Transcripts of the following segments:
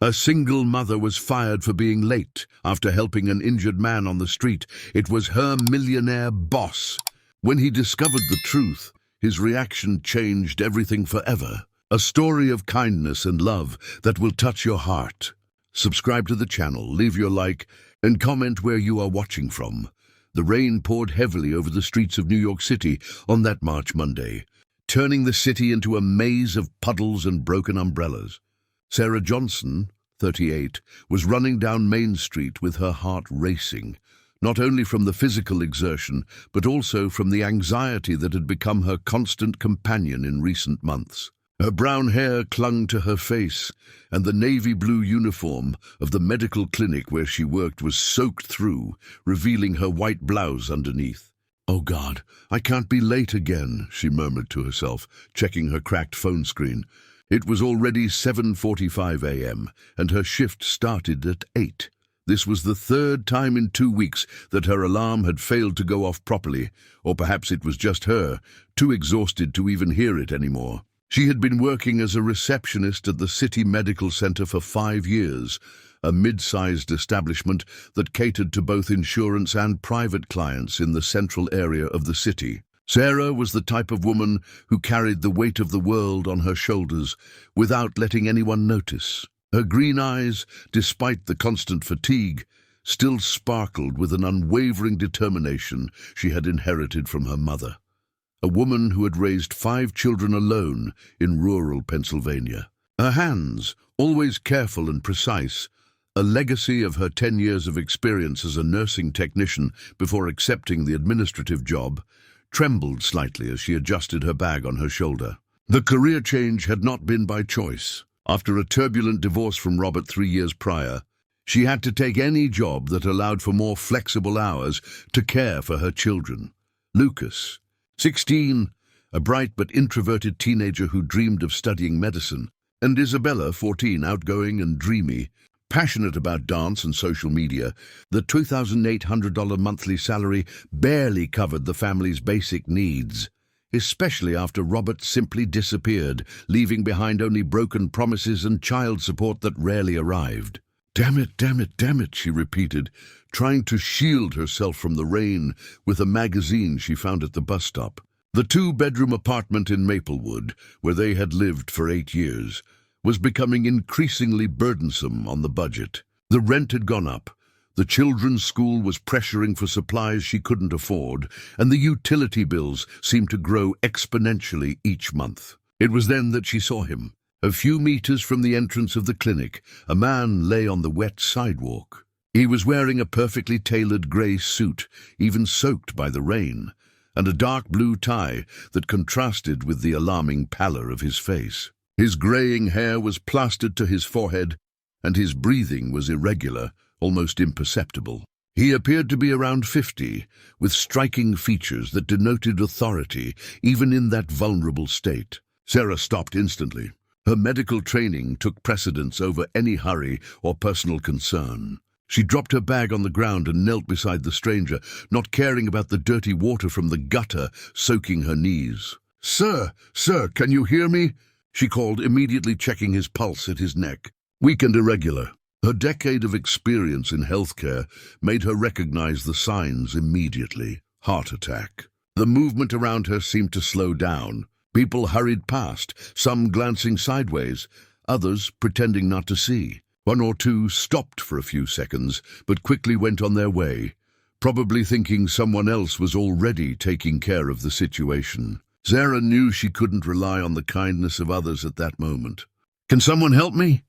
A single mother was fired for being late after helping an injured man on the street. It was her millionaire boss. When he discovered the truth, his reaction changed everything forever. A story of kindness and love that will touch your heart. Subscribe to the channel, leave your like, and comment where you are watching from. The rain poured heavily over the streets of New York City on that March Monday, turning the city into a maze of puddles and broken umbrellas. Sarah Johnson, 38, was running down Main Street with her heart racing, not only from the physical exertion, but also from the anxiety that had become her constant companion in recent months. Her brown hair clung to her face, and the navy blue uniform of the medical clinic where she worked was soaked through, revealing her white blouse underneath. "Oh God, I can't be late again," she murmured to herself, checking her cracked phone screen. It was already 7:45 a.m., and her shift started at 8. This was the third time in 2 weeks that her alarm had failed to go off properly, or perhaps it was just her, too exhausted to even hear it anymore. She had been working as a receptionist at the City Medical Center for 5 years, a mid-sized establishment that catered to both insurance and private clients in the central area of the city. Sarah was the type of woman who carried the weight of the world on her shoulders without letting anyone notice. Her green eyes, despite the constant fatigue, still sparkled with an unwavering determination she had inherited from her mother, a woman who had raised 5 children alone in rural Pennsylvania. Her hands, always careful and precise, a legacy of her 10 years of experience as a nursing technician before accepting the administrative job, trembled slightly as she adjusted her bag on her shoulder. The career change had not been by choice. After a turbulent divorce from Robert 3 years prior, she had to take any job that allowed for more flexible hours to care for her children. Lucas, 16, a bright but introverted teenager who dreamed of studying medicine, and Isabella, 14, outgoing and dreamy, passionate about dance and social media. The $2,800 monthly salary barely covered the family's basic needs, especially after Robert simply disappeared, leaving behind only broken promises and child support that rarely arrived. "Damn it, damn it, damn it," she repeated, trying to shield herself from the rain with a magazine she found at the bus stop. The 2-bedroom apartment in Maplewood, where they had lived for 8 years, was becoming increasingly burdensome on the budget. The rent had gone up, the children's school was pressuring for supplies she couldn't afford, and the utility bills seemed to grow exponentially each month. It was then that she saw him. A few meters from the entrance of the clinic, a man lay on the wet sidewalk. He was wearing a perfectly tailored grey suit, even soaked by the rain, and a dark blue tie that contrasted with the alarming pallor of his face. His graying hair was plastered to his forehead, and his breathing was irregular, almost imperceptible. He appeared to be around 50, with striking features that denoted authority, even in that vulnerable state. Sarah stopped instantly. Her medical training took precedence over any hurry or personal concern. She dropped her bag on the ground and knelt beside the stranger, not caring about the dirty water from the gutter soaking her knees. Sir, can you hear me?" she called, immediately checking his pulse at his neck. Weak and irregular. Her decade of experience in healthcare made her recognize the signs immediately. Heart attack. The movement around her seemed to slow down. People hurried past, some glancing sideways, others pretending not to see. 1 or 2 stopped for a few seconds, but quickly went on their way, probably thinking someone else was already taking care of the situation. Sarah knew she couldn't rely on the kindness of others at that moment. "Can someone help me?"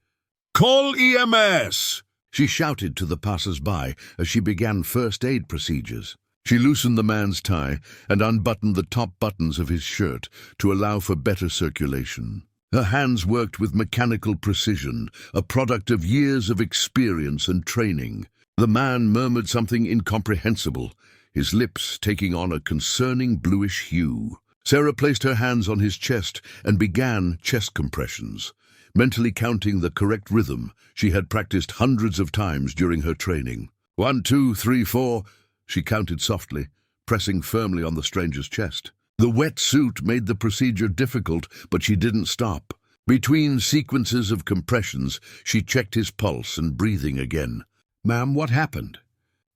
"Call EMS!" she shouted to the passers-by as she began first aid procedures. She loosened the man's tie and unbuttoned the top buttons of his shirt to allow for better circulation. Her hands worked with mechanical precision, a product of years of experience and training. The man murmured something incomprehensible, his lips taking on a concerning bluish hue. Sarah placed her hands on his chest and began chest compressions, mentally counting the correct rhythm she had practiced hundreds of times during her training. 1, 2, 3, 4, she counted softly, pressing firmly on the stranger's chest. The wet suit made the procedure difficult, but she didn't stop. Between sequences of compressions, she checked his pulse and breathing again. "Ma'am, what happened?"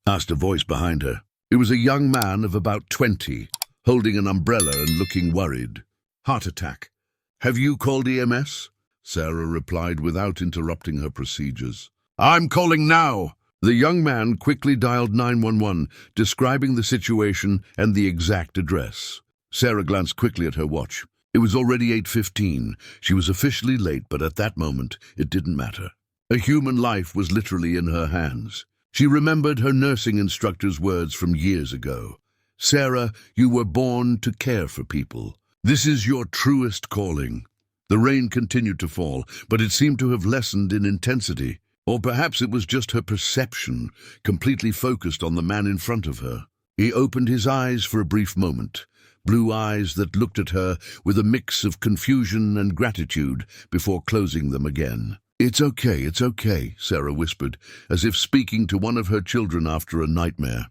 asked a voice behind her. It was a young man of about 20, holding an umbrella and looking worried. "Heart attack." "Have you called EMS?" Sarah replied without interrupting her procedures. "I'm calling now." The young man quickly dialed 911, describing the situation and the exact address. Sarah glanced quickly at her watch. It was already 8:15. She was officially late, but at that moment, it didn't matter. A human life was literally in her hands. She remembered her nursing instructor's words from years ago. "Sarah, you were born to care for people. This is your truest calling." The rain continued to fall, but it seemed to have lessened in intensity. Or perhaps it was just her perception, completely focused on the man in front of her. He opened his eyes for a brief moment, blue eyes that looked at her with a mix of confusion and gratitude before closing them again. It's okay, Sarah whispered, as if speaking to one of her children after a nightmare.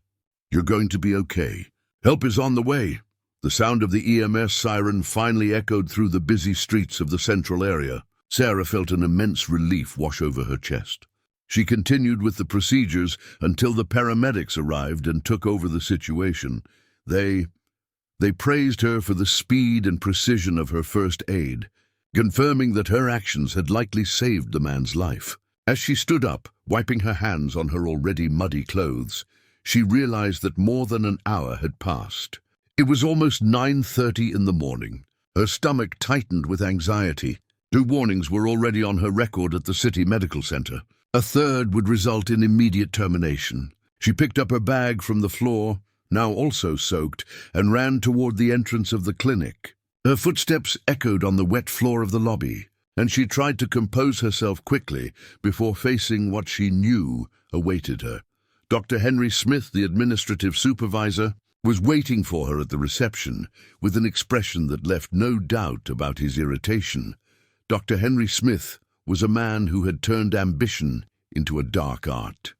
"You're going to be okay. Help is on the way." The sound of the EMS siren finally echoed through the busy streets of the central area. Sarah felt an immense relief wash over her chest. She continued with the procedures until the paramedics arrived and took over the situation. They praised her for the speed and precision of her first aid, confirming that her actions had likely saved the man's life. As she stood up, wiping her hands on her already muddy clothes, she realized that more than an hour had passed. It was almost 9:30 in the morning. Her stomach tightened with anxiety. 2 warnings were already on her record at the city medical center. A third would result in immediate termination. She picked up her bag from the floor, now also soaked, and ran toward the entrance of the clinic. Her footsteps echoed on the wet floor of the lobby, and she tried to compose herself quickly before facing what she knew awaited her. Dr. Henry Smith, the administrative supervisor, was waiting for her at the reception with an expression that left no doubt about his irritation. Dr. Henry Smith was a man who had turned ambition into a dark art.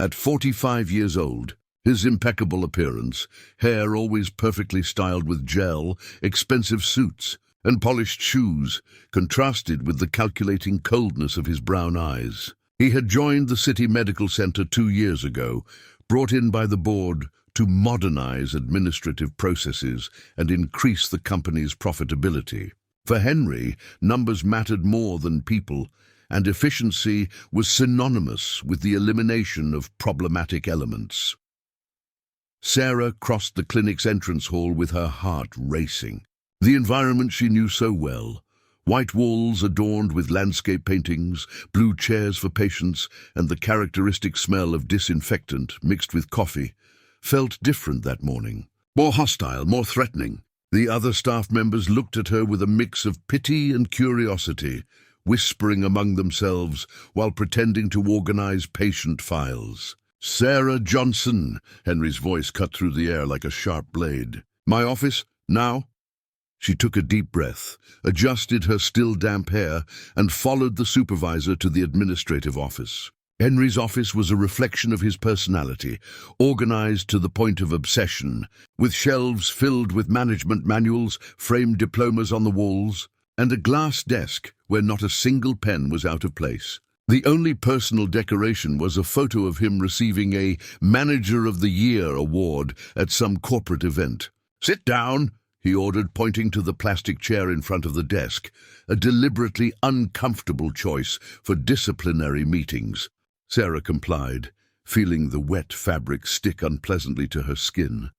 At 45 years old, his impeccable appearance, hair always perfectly styled with gel, expensive suits, and polished shoes, contrasted with the calculating coldness of his brown eyes. He had joined the city medical center 2 years ago, brought in by the board to modernize administrative processes and increase the company's profitability. For Henry, numbers mattered more than people, and efficiency was synonymous with the elimination of problematic elements. Sarah crossed the clinic's entrance hall with her heart racing. The environment she knew so well, white walls adorned with landscape paintings, blue chairs for patients, and the characteristic smell of disinfectant mixed with coffee, felt different that morning. More hostile, more threatening. The other staff members looked at her with a mix of pity and curiosity, whispering among themselves while pretending to organize patient files. "Sarah Johnson," Henry's voice cut through the air like a sharp blade. "My office, now?" She took a deep breath, adjusted her still damp hair, and followed the supervisor to the administrative office. Henry's office was a reflection of his personality, organized to the point of obsession, with shelves filled with management manuals, framed diplomas on the walls, and a glass desk where not a single pen was out of place. The only personal decoration was a photo of him receiving a Manager of the Year award at some corporate event. "Sit down," he ordered, pointing to the plastic chair in front of the desk, a deliberately uncomfortable choice for disciplinary meetings. Sarah complied, feeling the wet fabric stick unpleasantly to her skin.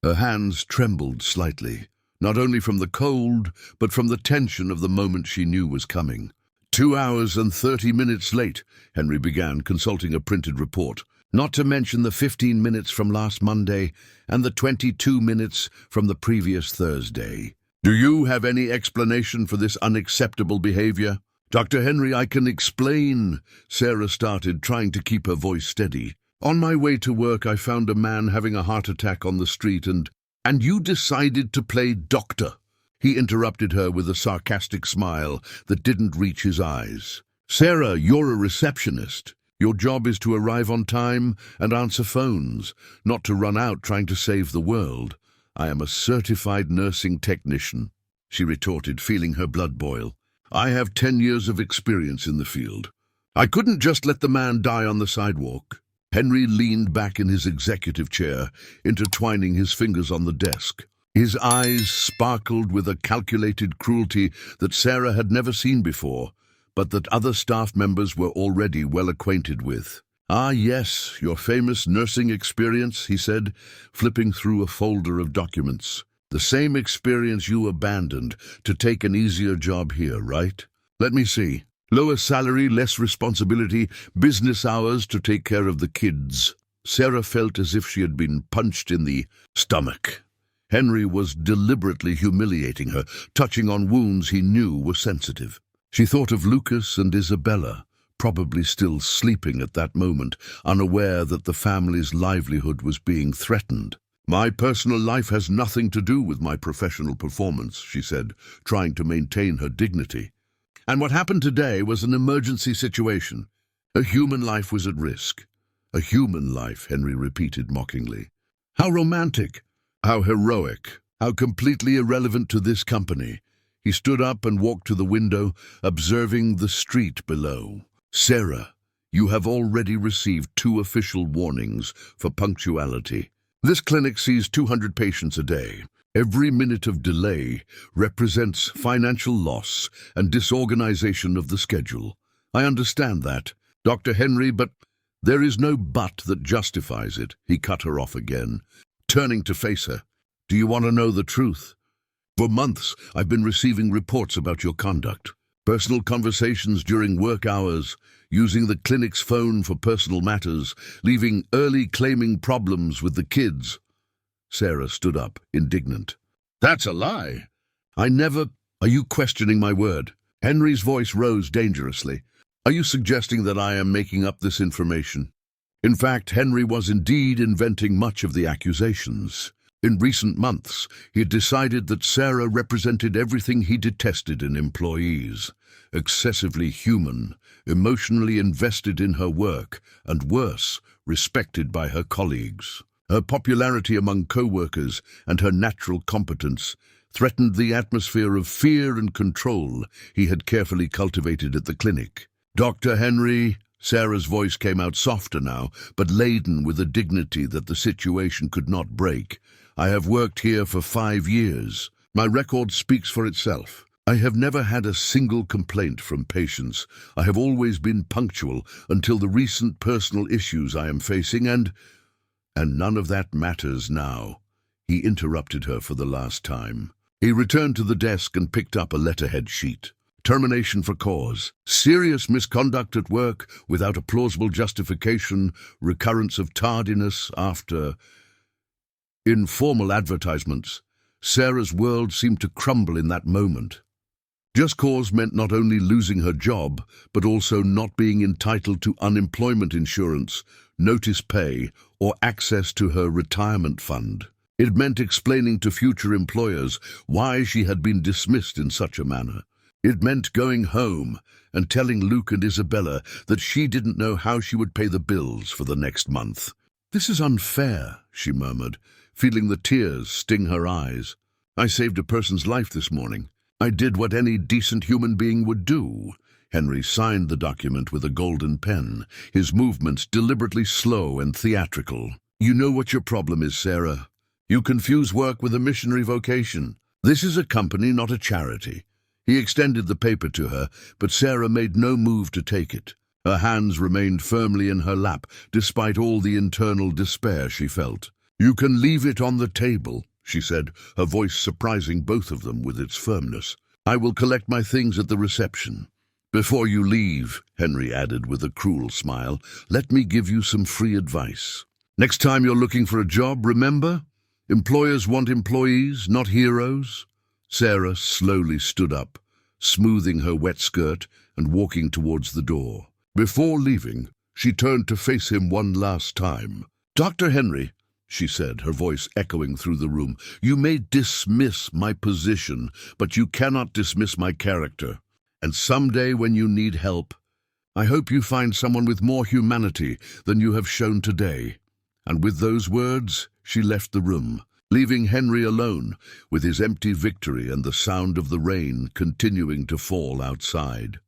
Her hands trembled slightly, not only from the cold, but from the tension of the moment she knew was coming. 2 hours and 30 minutes late, Henry began, consulting a printed report, not to mention the 15 minutes from last Monday and the 22 minutes from the previous Thursday. "Do you have any explanation for this unacceptable behavior?" "Dr. Henry, I can explain," Sarah started, trying to keep her voice steady. "On my way to work, I found a man having a heart attack on the street and you decided to play doctor." He interrupted her with a sarcastic smile that didn't reach his eyes. "Sarah, you're a receptionist. Your job is to arrive on time and answer phones, not to run out trying to save the world. I am a certified nursing technician," she retorted, feeling her blood boil. I have 10 years of experience in the field. I couldn't just let the man die on the sidewalk. Henry leaned back in his executive chair, intertwining his fingers on the desk. His eyes sparkled with a calculated cruelty that Sarah had never seen before, but that other staff members were already well acquainted with. "Ah, yes, your famous nursing experience," he said, flipping through a folder of documents. "The same experience you abandoned to take an easier job here, right? Let me see. Lower salary, less responsibility, business hours to take care of the kids." Sarah felt as if she had been punched in the stomach. Henry was deliberately humiliating her, touching on wounds he knew were sensitive. She thought of Lucas and Isabella, probably still sleeping at that moment, unaware that the family's livelihood was being threatened. "My personal life has nothing to do with my professional performance," she said, trying to maintain her dignity. "And what happened today was an emergency situation. A human life was at risk." "A human life," Henry repeated mockingly. "How romantic, how heroic, how completely irrelevant to this company." He stood up and walked to the window, observing the street below. "Sarah, you have already received 2 official warnings for punctuality. This clinic sees 200 patients a day. Every minute of delay represents financial loss and disorganization of the schedule. I understand that, Dr. Henry, but there is no but that justifies it." He cut her off again, turning to face her. "Do you want to know the truth? For months, I've been receiving reports about your conduct. Personal conversations during work hours, using the clinic's phone for personal matters, leaving early claiming problems with the kids." Sarah stood up, indignant. "That's a lie. I never—" "Are you questioning my word?" Henry's voice rose dangerously. "Are you suggesting that I am making up this information?" In fact, Henry was indeed inventing much of the accusations. In recent months, he had decided that Sarah represented everything he detested in employees: excessively human, emotionally invested in her work, and worse, respected by her colleagues. Her popularity among co-workers and her natural competence threatened the atmosphere of fear and control he had carefully cultivated at the clinic. "Dr. Henry," Sarah's voice came out softer now, but laden with a dignity that the situation could not break. "I have worked here for 5 years. My record speaks for itself. I have never had a single complaint from patients. I have always been punctual until the recent personal issues I am facing, and none of that matters now." He interrupted her for the last time. He returned to the desk and picked up a letterhead sheet. "Termination for cause. Serious misconduct at work without a plausible justification. Recurrence of tardiness after..." Informal advertisements. Sarah's world seemed to crumble in that moment. Just cause meant not only losing her job, but also not being entitled to unemployment insurance, notice pay, or access to her retirement fund. It meant explaining to future employers why she had been dismissed in such a manner. It meant going home and telling Luke and Isabella that she didn't know how she would pay the bills for the next month. "This is unfair," she murmured, feeling the tears sting her eyes. "I saved a person's life this morning. I did what any decent human being would do." Henry signed the document with a golden pen, his movements deliberately slow and theatrical. "You know what your problem is, Sarah. You confuse work with a missionary vocation. This is a company, not a charity." He extended the paper to her, but Sarah made no move to take it. Her hands remained firmly in her lap, despite all the internal despair she felt. "You can leave it on the table," she said, her voice surprising both of them with its firmness. "I will collect my things at the reception. Before you leave," Henry added with a cruel smile, "let me give you some free advice. Next time you're looking for a job, remember, employers want employees, not heroes." Sarah slowly stood up, smoothing her wet skirt and walking towards the door. Before leaving, she turned to face him one last time. "Dr. Henry," she said, her voice echoing through the room, "you may dismiss my position, but you cannot dismiss my character. And someday when you need help, I hope you find someone with more humanity than you have shown today." And with those words, she left the room, leaving Henry alone with his empty victory and the sound of the rain continuing to fall outside.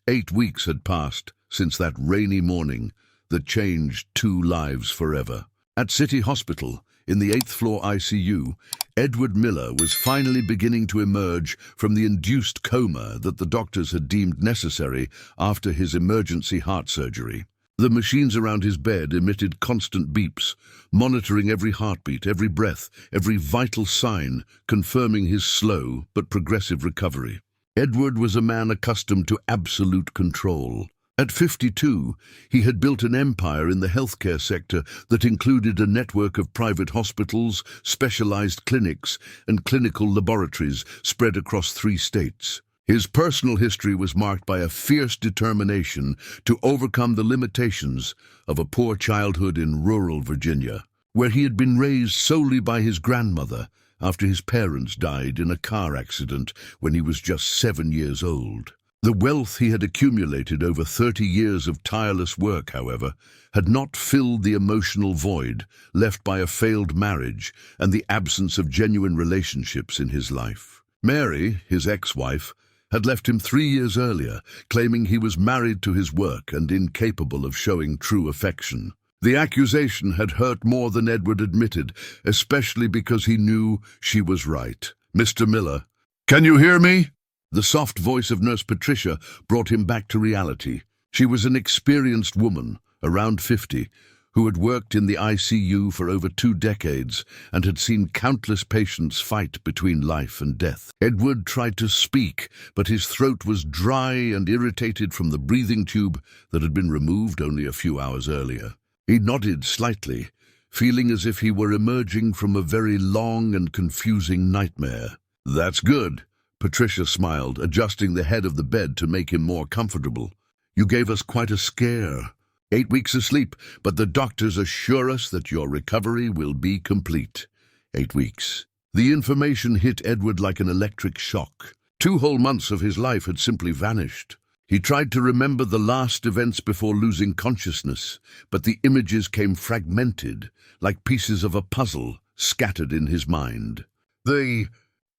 8 weeks had passed since that rainy morning that changed 2 lives forever. At City Hospital, in the 8th floor ICU, Edward Miller was finally beginning to emerge from the induced coma that the doctors had deemed necessary after his emergency heart surgery. The machines around his bed emitted constant beeps, monitoring every heartbeat, every breath, every vital sign, confirming his slow but progressive recovery. Edward was a man accustomed to absolute control. At 52, he had built an empire in the healthcare sector that included a network of private hospitals, specialized clinics, and clinical laboratories spread across 3 states. His personal history was marked by a fierce determination to overcome the limitations of a poor childhood in rural Virginia, where he had been raised solely by his grandmother after his parents died in a car accident when he was just 7 years old. The wealth he had accumulated over 30 years of tireless work, however, had not filled the emotional void left by a failed marriage and the absence of genuine relationships in his life. Mary, his ex-wife, had left him 3 years earlier, claiming he was married to his work and incapable of showing true affection. The accusation had hurt more than Edward admitted, especially because he knew she was right. "Mr. Miller, can you hear me?" The soft voice of Nurse Patricia brought him back to reality. She was an experienced woman, around 50, who had worked in the ICU for over 2 decades and had seen countless patients fight between life and death. Edward tried to speak, but his throat was dry and irritated from the breathing tube that had been removed only a few hours earlier. He nodded slightly, feeling as if he were emerging from a very long and confusing nightmare. "That's good." Patricia smiled, adjusting the head of the bed to make him more comfortable. "You gave us quite a scare. 8 weeks of sleep, but the doctors assure us that your recovery will be complete." 8 weeks. The information hit Edward like an electric shock. 2 whole months of his life had simply vanished. He tried to remember the last events before losing consciousness, but the images came fragmented, like pieces of a puzzle scattered in his mind. The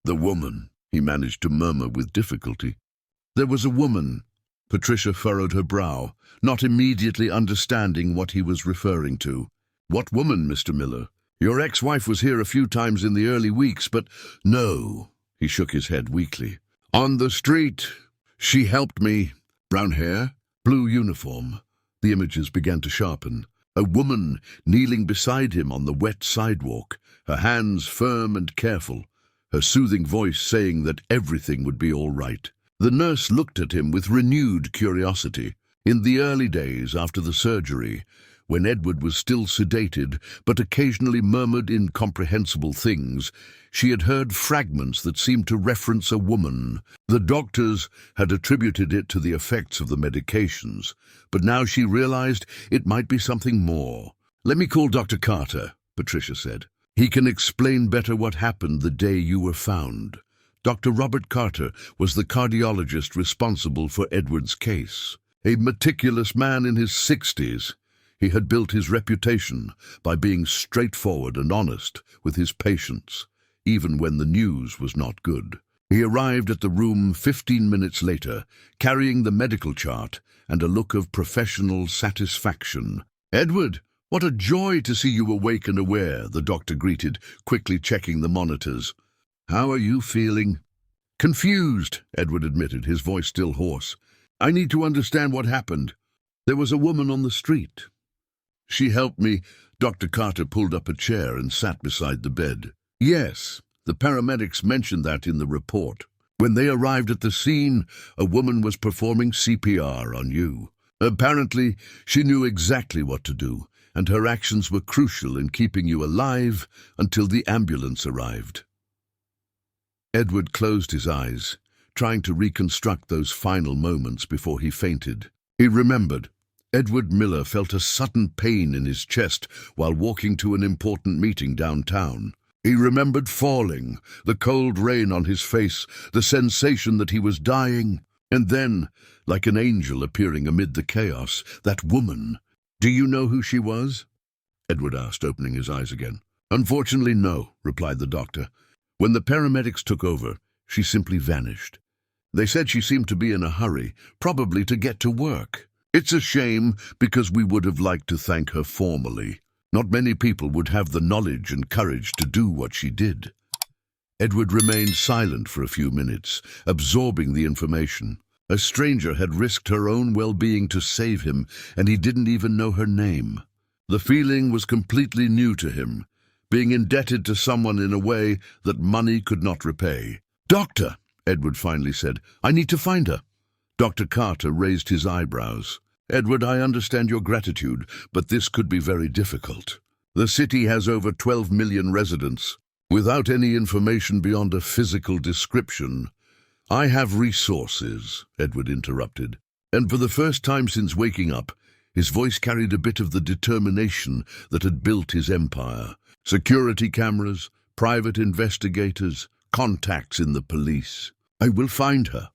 woman," he managed to murmur with difficulty. "There was a woman." Patricia furrowed her brow, not immediately understanding what he was referring to. "What woman, Mr. Miller? Your ex-wife was here a few times in the early weeks, but—" "No," he shook his head weakly. "On the street. She helped me. Brown hair, blue uniform." The images began to sharpen. A woman kneeling beside him on the wet sidewalk, her hands firm and careful, her soothing voice saying that everything would be all right. The nurse looked at him with renewed curiosity. In the early days after the surgery, when Edward was still sedated but occasionally murmured incomprehensible things, she had heard fragments that seemed to reference a woman. The doctors had attributed it to the effects of the medications, but now she realized it might be something more. "Let me call Dr. Carter," Patricia said. "He can explain better what happened the day you were found." Dr. Robert Carter was the cardiologist responsible for Edward's case. A meticulous man in his 60s, he had built his reputation by being straightforward and honest with his patients, even when the news was not good. He arrived at the room 15 minutes later, carrying the medical chart and a look of professional satisfaction. "Edward, what a joy to see you awake and aware," the doctor greeted, quickly checking the monitors. "How are you feeling?" "Confused," Edward admitted, his voice still hoarse. "I need to understand what happened. There was a woman on the street. She helped me." Dr. Carter pulled up a chair and sat beside the bed. "Yes, the paramedics mentioned that in the report. When they arrived at the scene, a woman was performing CPR on you. Apparently, she knew exactly what to do, and her actions were crucial in keeping you alive until the ambulance arrived." Edward closed his eyes, trying to reconstruct those final moments before he fainted. He remembered. Edward Miller felt a sudden pain in his chest while walking to an important meeting downtown. He remembered falling, the cold rain on his face, the sensation that he was dying, and then, like an angel appearing amid the chaos, that woman. "Do you know who she was?" Edward asked, opening his eyes again. "Unfortunately, no," replied the doctor. "When the paramedics took over, she simply vanished. They said she seemed to be in a hurry, probably to get to work. It's a shame because we would have liked to thank her formally. Not many people would have the knowledge and courage to do what she did." Edward remained silent for a few minutes, absorbing the information. A stranger had risked her own well-being to save him, and he didn't even know her name. The feeling was completely new to him, being indebted to someone in a way that money could not repay. "Doctor," Edward finally said, "I need to find her." Dr. Carter raised his eyebrows. "Edward, I understand your gratitude, but this could be very difficult. The city has over 12 million residents. Without any information beyond a physical description—" "I have resources," Edward interrupted. And for the first time since waking up, his voice carried a bit of the determination that had built his empire. "Security cameras, private investigators, contacts in the police. I will find her."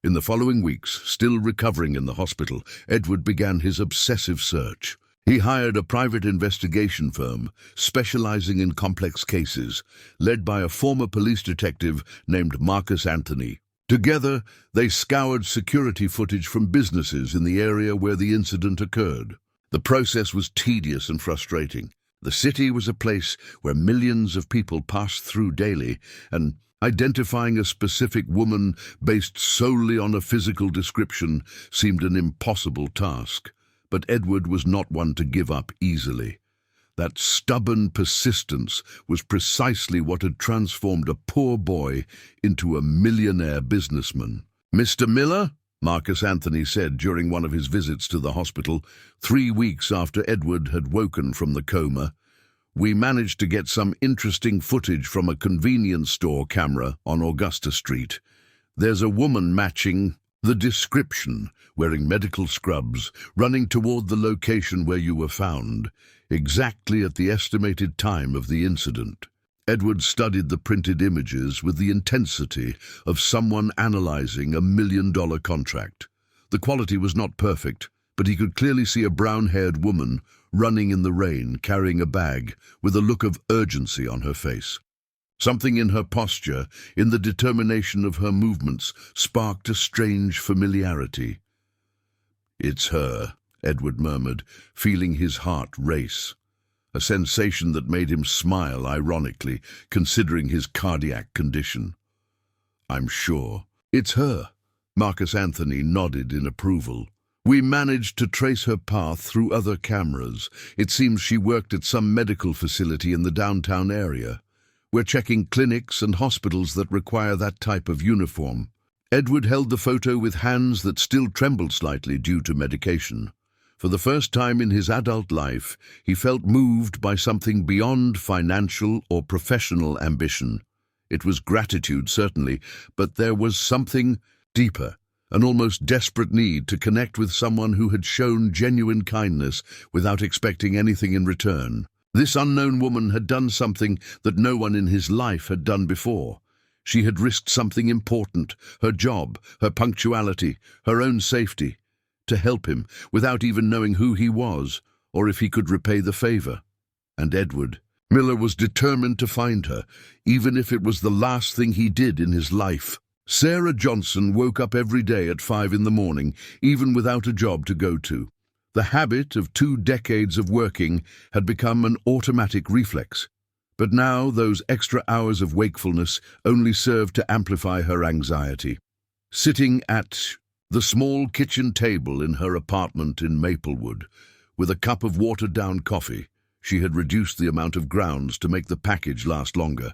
In the following weeks, still recovering in the hospital, Edward began his obsessive search. He hired a private investigation firm specializing in complex cases, led by a former police detective named Marcus Anthony. Together, they scoured security footage from businesses in the area where the incident occurred. The process was tedious and frustrating. The city was a place where millions of people passed through daily, and identifying a specific woman based solely on a physical description seemed an impossible task. But Edward was not one to give up easily. That stubborn persistence was precisely what had transformed a poor boy into a millionaire businessman. "Mr. Miller," Marcus Anthony said during one of his visits to the hospital, 3 weeks after Edward had woken from the coma, "we managed to get some interesting footage from a convenience store camera on Augusta Street. There's a woman matching the description, wearing medical scrubs, running toward the location where you were found, exactly at the estimated time of the incident." Edward studied the printed images with the intensity of someone analyzing a $1 million contract. The quality was not perfect, but he could clearly see a brown-haired woman running in the rain, carrying a bag, with a look of urgency on her face. Something in her posture, in the determination of her movements, sparked a strange familiarity. "It's her," Edward murmured, feeling his heart race. A sensation that made him smile ironically, considering his cardiac condition. "I'm sure." "It's her." Marcus Anthony nodded in approval. "We managed to trace her path through other cameras. It seems she worked at some medical facility in the downtown area. We're checking clinics and hospitals that require that type of uniform." Edward held the photo with hands that still trembled slightly due to medication. For the first time in his adult life, he felt moved by something beyond financial or professional ambition. It was gratitude, certainly, but there was something deeper, an almost desperate need to connect with someone who had shown genuine kindness without expecting anything in return. This unknown woman had done something that no one in his life had done before. She had risked something important, her job, her punctuality, her own safety, to help him without even knowing who he was or if he could repay the favor. And Edward Miller was determined to find her, even if it was the last thing he did in his life. Sarah Johnson woke up every day at 5 in the morning, even without a job to go to. The habit of 2 decades of working had become an automatic reflex. But now those extra hours of wakefulness only served to amplify her anxiety. Sitting at the small kitchen table in her apartment in Maplewood, with a cup of watered-down coffee, she had reduced the amount of grounds to make the package last longer.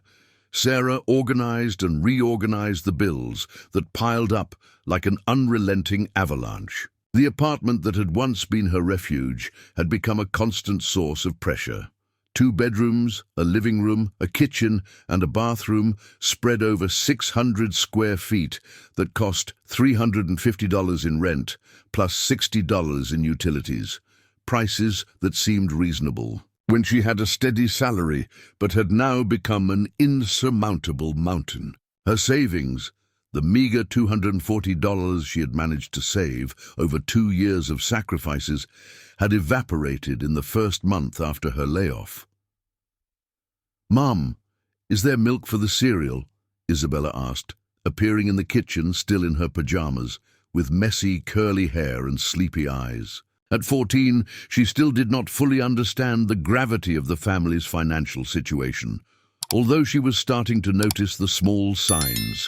Sarah organized and reorganized the bills that piled up like an unrelenting avalanche. The apartment that had once been her refuge had become a constant source of pressure. 2 bedrooms, a living room, a kitchen, and a bathroom spread over 600 square feet that cost $350 in rent, plus $60 in utilities. Prices that seemed reasonable when she had a steady salary, but had now become an insurmountable mountain. Her savings, the meager $240 she had managed to save over 2 years of sacrifices, had evaporated in the first month after her layoff. "Mom, is there milk for the cereal?" Isabella asked, appearing in the kitchen still in her pajamas, with messy, curly hair and sleepy eyes. At 14, she still did not fully understand the gravity of the family's financial situation, although she was starting to notice the small signs: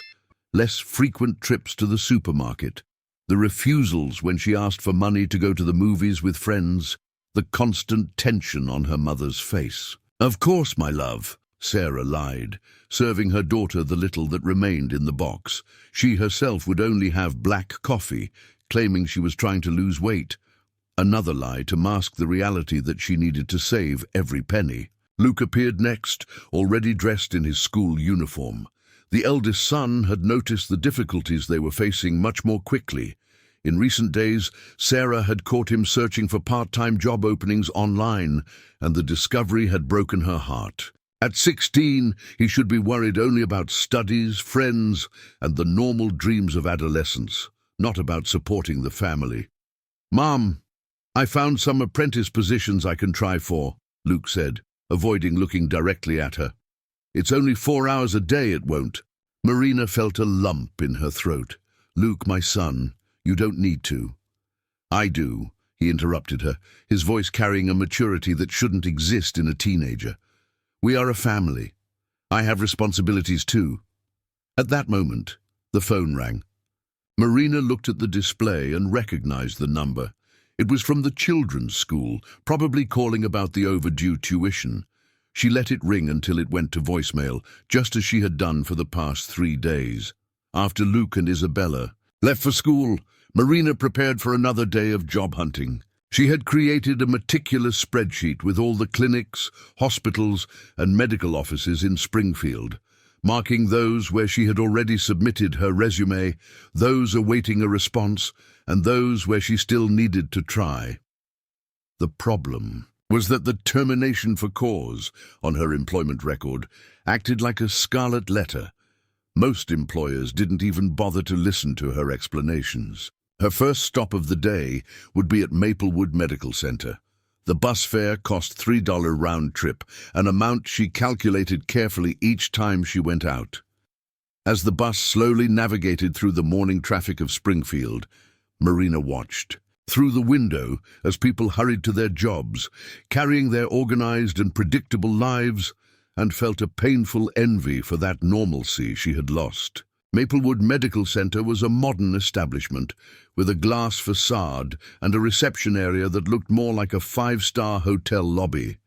less frequent trips to the supermarket, the refusals when she asked for money to go to the movies with friends, the constant tension on her mother's face. "Of course, my love," Sarah lied, serving her daughter the little that remained in the box. She herself would only have black coffee, claiming she was trying to lose weight. Another lie to mask the reality that she needed to save every penny. Luke appeared next, already dressed in his school uniform. The eldest son had noticed the difficulties they were facing much more quickly. In recent days, Sarah had caught him searching for part-time job openings online, and the discovery had broken her heart. At 16, he should be worried only about studies, friends, and the normal dreams of adolescence, not about supporting the family. "Mom, I found some apprentice positions I can try for," Luke said, avoiding looking directly at her. "It's only 4 hours a day, it won't." Marina felt a lump in her throat. "Luke, my son, you don't need to." "I do," he interrupted her, his voice carrying a maturity that shouldn't exist in a teenager. "We are a family. I have responsibilities too." At that moment, the phone rang. Marina looked at the display and recognized the number. It was from the children's school, probably calling about the overdue tuition. She let it ring until it went to voicemail, just as she had done for the past 3 days. After Luke and Isabella left for school, Marina prepared for another day of job hunting. She had created a meticulous spreadsheet with all the clinics, hospitals, and medical offices in Springfield, marking those where she had already submitted her resume, those awaiting a response, and those where she still needed to try. The problem was that the termination for cause on her employment record acted like a scarlet letter. Most employers didn't even bother to listen to her explanations. Her first stop of the day would be at Maplewood Medical Center. The bus fare cost $3 round trip, an amount she calculated carefully each time she went out. As the bus slowly navigated through the morning traffic of Springfield, Marina watched through the window as people hurried to their jobs, carrying their organized and predictable lives, and felt a painful envy for that normalcy she had lost. Maplewood Medical Center was a modern establishment with a glass facade and a reception area that looked more like a 5-star hotel lobby.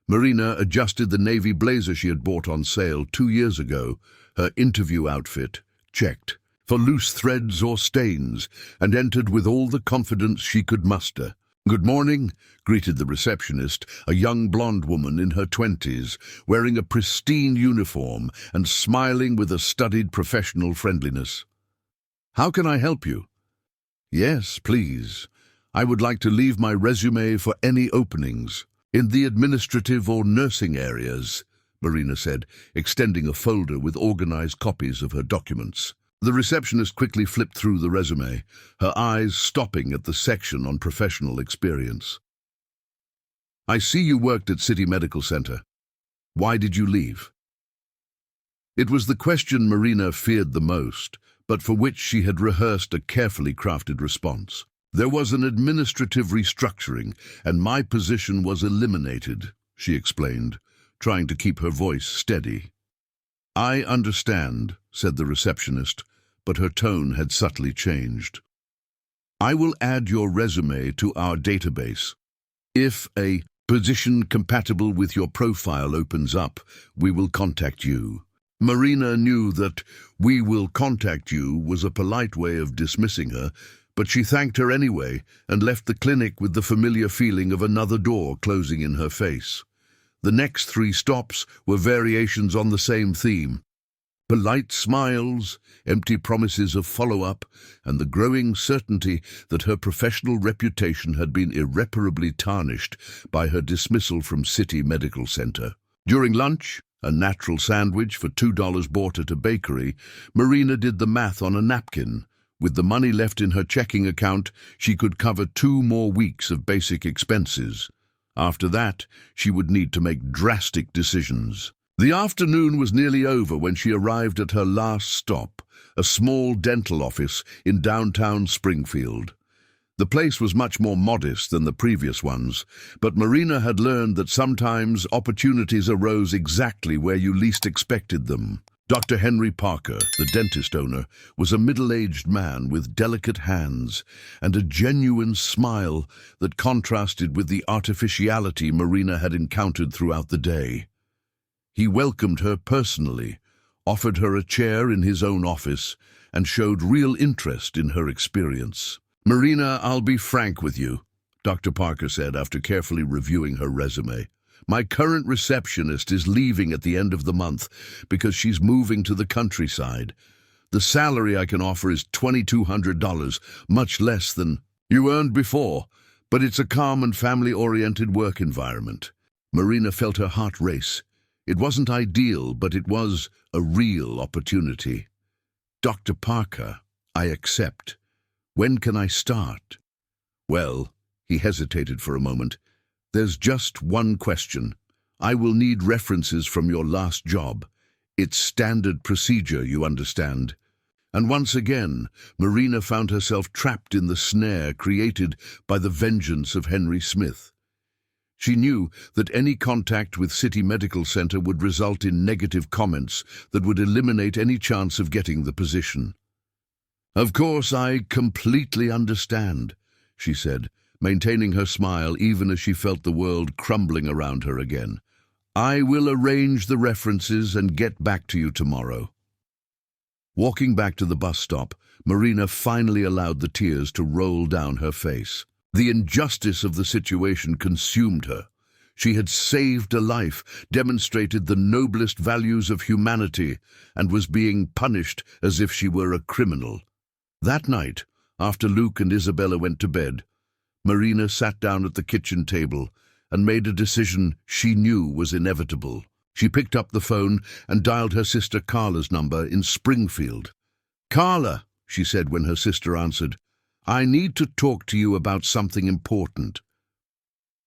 Marina adjusted the navy blazer she had bought on sale 2 years ago, her interview outfit, checked for loose threads or stains, and entered with all the confidence she could muster. "Good morning," greeted the receptionist, a young blonde woman in her 20s, wearing a pristine uniform and smiling with a studied professional friendliness. "How can I help you?" "Yes, please. I would like to leave my resume for any openings in the administrative or nursing areas," Marina said, extending a folder with organized copies of her documents. The receptionist quickly flipped through the resume, her eyes stopping at the section on professional experience. "I see you worked at City Medical Center. Why did you leave?" It was the question Marina feared the most, but for which she had rehearsed a carefully crafted response. "There was an administrative restructuring, and my position was eliminated," she explained, trying to keep her voice steady. "I understand," said the receptionist, but her tone had subtly changed. "I will add your resume to our database. If a position compatible with your profile opens up, we will contact you." Marina knew that "we will contact you" was a polite way of dismissing her, but she thanked her anyway and left the clinic with the familiar feeling of another door closing in her face. The next 3 stops were variations on the same theme: polite smiles, empty promises of follow-up, and the growing certainty that her professional reputation had been irreparably tarnished by her dismissal from City Medical Center. During lunch, a natural sandwich for $2 bought at a bakery, Marina did the math on a napkin. With the money left in her checking account, she could cover 2 more weeks of basic expenses. After that, she would need to make drastic decisions. The afternoon was nearly over when she arrived at her last stop, a small dental office in downtown Springfield. The place was much more modest than the previous ones, but Marina had learned that sometimes opportunities arose exactly where you least expected them. Dr. Henry Parker, the dentist owner, was a middle-aged man with delicate hands and a genuine smile that contrasted with the artificiality Marina had encountered throughout the day. He welcomed her personally, offered her a chair in his own office, and showed real interest in her experience. "Marina, I'll be frank with you," Dr. Parker said after carefully reviewing her resume. "My current receptionist is leaving at the end of the month because she's moving to the countryside. The salary I can offer is $2,200, much less than you earned before, but it's a calm and family-oriented work environment." Marina felt her heart race. It wasn't ideal, but it was a real opportunity. "Dr. Parker, I accept. When can I start?" "Well," he hesitated for a moment, "there's just one question. I will need references from your last job. It's standard procedure, you understand." And once again, Marina found herself trapped in the snare created by the vengeance of Henry Smith. She knew that any contact with City Medical Center would result in negative comments that would eliminate any chance of getting the position. "Of course, I completely understand," she said, maintaining her smile even as she felt the world crumbling around her again. "I will arrange the references and get back to you tomorrow." Walking back to the bus stop, Marina finally allowed the tears to roll down her face. The injustice of the situation consumed her. She had saved a life, demonstrated the noblest values of humanity, and was being punished as if she were a criminal. That night, after Luke and Isabella went to bed, Marina sat down at the kitchen table and made a decision she knew was inevitable. She picked up the phone and dialed her sister Carla's number in Springfield. "Carla," she said when her sister answered, "I need to talk to you about something important."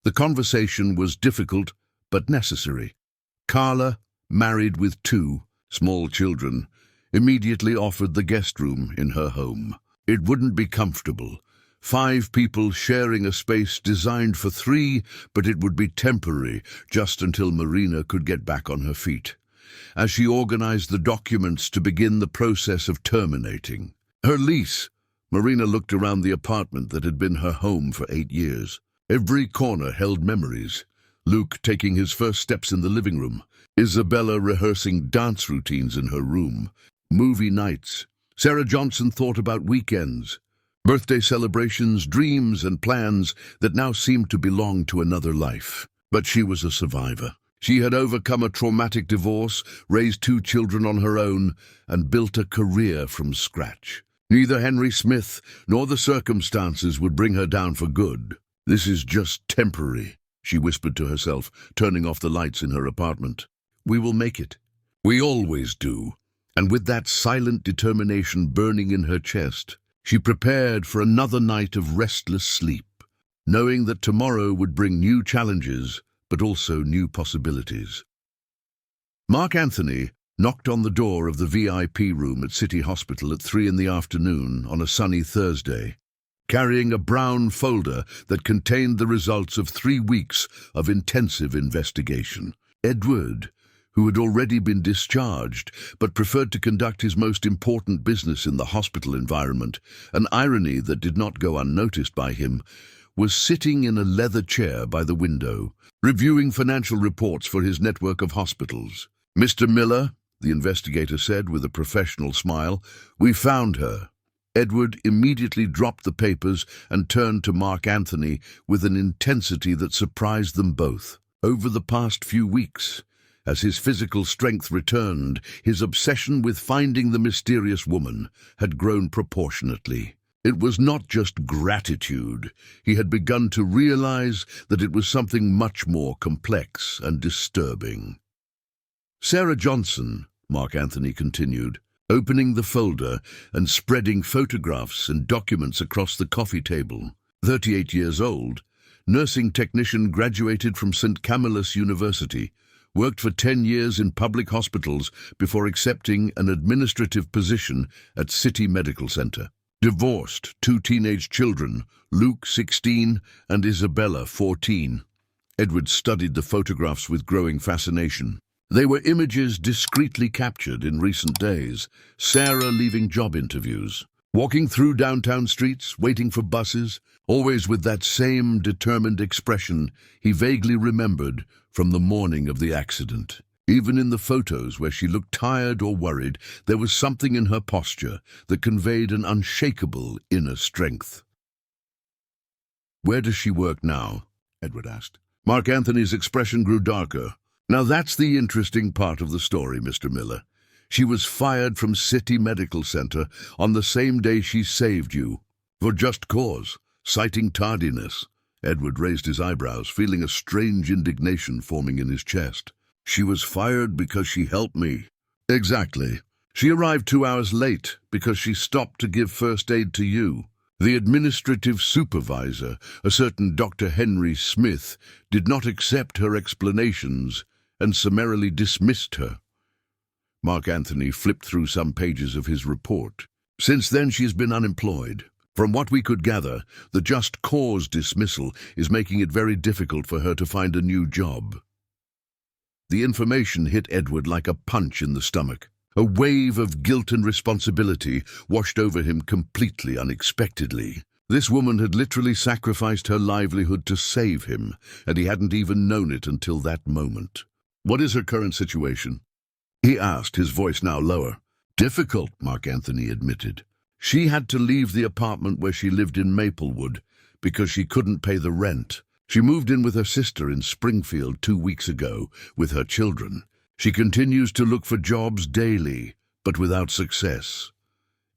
The conversation was difficult but necessary. Carla, married with 2 small children, immediately offered the guest room in her home. It wouldn't be comfortable. 5 people sharing a space designed for 3, but it would be temporary, just until Marina could get back on her feet. As she organized the documents to begin the process of terminating her lease, Marina looked around the apartment that had been her home for 8 years. Every corner held memories. Luke taking his first steps in the living room, Isabella rehearsing dance routines in her room, movie nights. Sarah Johnson thought about weekends, birthday celebrations, dreams and plans that now seemed to belong to another life. But she was a survivor. She had overcome a traumatic divorce, raised 2 children on her own, and built a career from scratch. Neither Henry Smith nor the circumstances would bring her down for good. "This is just temporary," she whispered to herself, turning off the lights in her apartment. "We will make it. We always do." And with that silent determination burning in her chest, she prepared for another night of restless sleep, knowing that tomorrow would bring new challenges, but also new possibilities. Mark Anthony knocked on the door of the VIP room at City Hospital at 3 in the afternoon on a sunny Thursday, carrying a brown folder that contained the results of 3 weeks of intensive investigation. Edward, who had already been discharged but preferred to conduct his most important business in the hospital environment, an irony that did not go unnoticed by him, was sitting in a leather chair by the window, reviewing financial reports for his network of hospitals. "Mr. Miller," the investigator said with a professional smile, "we found her." Edward immediately dropped the papers and turned to Mark Anthony with an intensity that surprised them both. Over the past few weeks, as his physical strength returned, his obsession with finding the mysterious woman had grown proportionately. It was not just gratitude. He had begun to realize that it was something much more complex and disturbing. "Sarah Johnson," Mark Anthony continued, opening the folder and spreading photographs and documents across the coffee table. 38 years old, nursing technician, graduated from St. Camillus University, worked for 10 years in public hospitals before accepting an administrative position at City Medical Center. Divorced, 2 teenage children, Luke, 16, and Isabella, 14. Edward studied the photographs with growing fascination. They were images discreetly captured in recent days. Sarah leaving job interviews, walking through downtown streets, waiting for buses, always with that same determined expression he vaguely remembered from the morning of the accident. Even in the photos where she looked tired or worried, there was something in her posture that conveyed an unshakable inner strength. "Where does she work now?" Edward asked. Mark Anthony's expression grew darker. "Now that's the interesting part of the story, Mr. Miller. She was fired from City Medical Center on the same day she saved you, for just cause, citing tardiness." Edward raised his eyebrows, feeling a strange indignation forming in his chest. "She was fired because she helped me." "Exactly. She arrived 2 hours late because she stopped to give first aid to you. The administrative supervisor, a certain Dr. Henry Smith, did not accept her explanations and summarily dismissed her." Mark Anthony flipped through some pages of his report. "Since then she's been unemployed. From what we could gather, the just cause dismissal is making it very difficult for her to find a new job." The information hit Edward like a punch in the stomach. A wave of guilt and responsibility washed over him completely unexpectedly. This woman had literally sacrificed her livelihood to save him, and he hadn't even known it until that moment. "What is her current situation?" he asked, his voice now lower. "Difficult," Mark Anthony admitted. "She had to leave the apartment where she lived in Maplewood because she couldn't pay the rent. She moved in with her sister in Springfield 2 weeks ago with her children. She continues to look for jobs daily, but without success."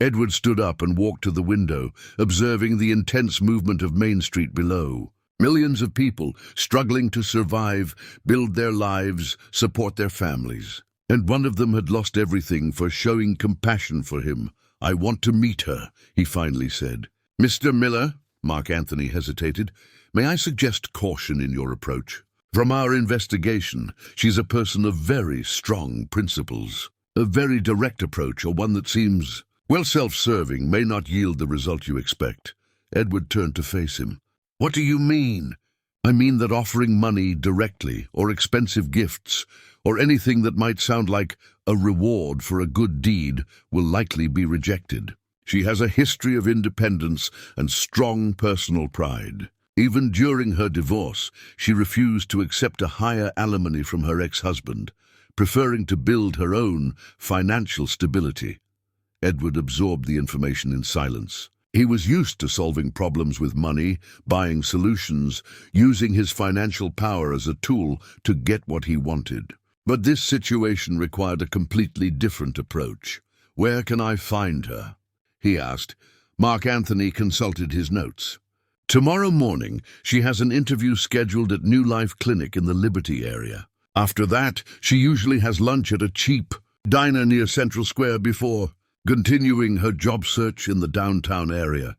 Edward stood up and walked to the window, observing the intense movement of Main Street below. Millions of people struggling to survive, build their lives, support their families. And one of them had lost everything for showing compassion for him. "I want to meet her," he finally said. "Mr. Miller," Mark Anthony hesitated, "may I suggest caution in your approach? From our investigation, she's a person of very strong principles. A very direct approach, or one that seems, well, self-serving, may not yield the result you expect." Edward turned to face him. "What do you mean?" "I mean that offering money directly, or expensive gifts, or anything that might sound like a reward for a good deed will likely be rejected. She has a history of independence and strong personal pride. Even during her divorce, she refused to accept a higher alimony from her ex-husband, preferring to build her own financial stability." Edward absorbed the information in silence. He was used to solving problems with money, buying solutions, using his financial power as a tool to get what he wanted. But this situation required a completely different approach. "Where can I find her?" he asked. Mark Anthony consulted his notes. "Tomorrow morning, she has an interview scheduled at New Life Clinic in the Liberty area. After that, she usually has lunch at a cheap diner near Central Square before continuing her job search in the downtown area."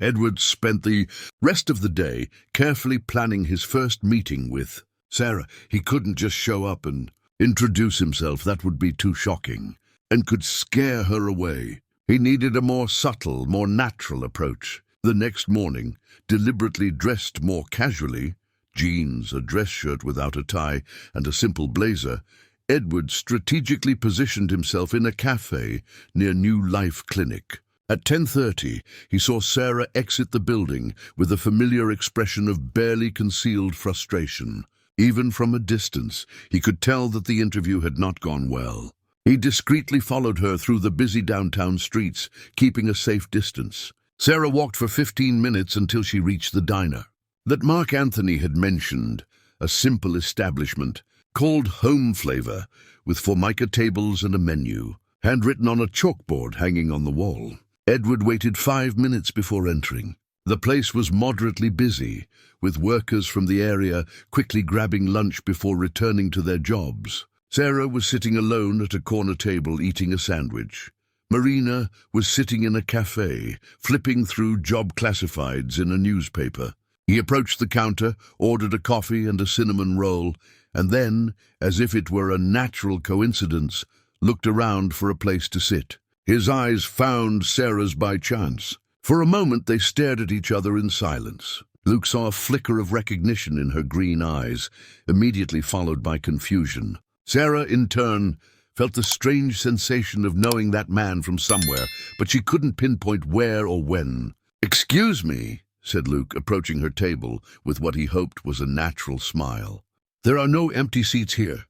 Edward spent the rest of the day carefully planning his first meeting with Sarah. He couldn't just show up and introduce himself. That would be too shocking and could scare her away. He needed a more subtle, more natural approach. The next morning, deliberately dressed more casually, jeans, a dress shirt without a tie, and a simple blazer, Edward strategically positioned himself in a cafe near New Life Clinic. At 10:30, he saw Sarah exit the building with a familiar expression of barely concealed frustration. Even from a distance, he could tell that the interview had not gone well. He discreetly followed her through the busy downtown streets, keeping a safe distance. Sarah walked for 15 minutes until she reached the diner that Mark Anthony had mentioned, a simple establishment called Home Flavor, with formica tables and a menu, handwritten on a chalkboard hanging on the wall. Edward waited 5 minutes before entering. The place was moderately busy, with workers from the area quickly grabbing lunch before returning to their jobs. Sarah was sitting alone at a corner table eating a sandwich. Marina was sitting in a cafe, flipping through job classifieds in a newspaper. He approached the counter, ordered a coffee and a cinnamon roll, and then, as if it were a natural coincidence, looked around for a place to sit. His eyes found Sarah's by chance. For a moment they stared at each other in silence. Luke saw a flicker of recognition in her green eyes, immediately followed by confusion. Sarah, in turn, felt the strange sensation of knowing that man from somewhere, but she couldn't pinpoint where or when. "Excuse me," said Luke, approaching her table with what he hoped was a natural smile. "There are no empty seats here.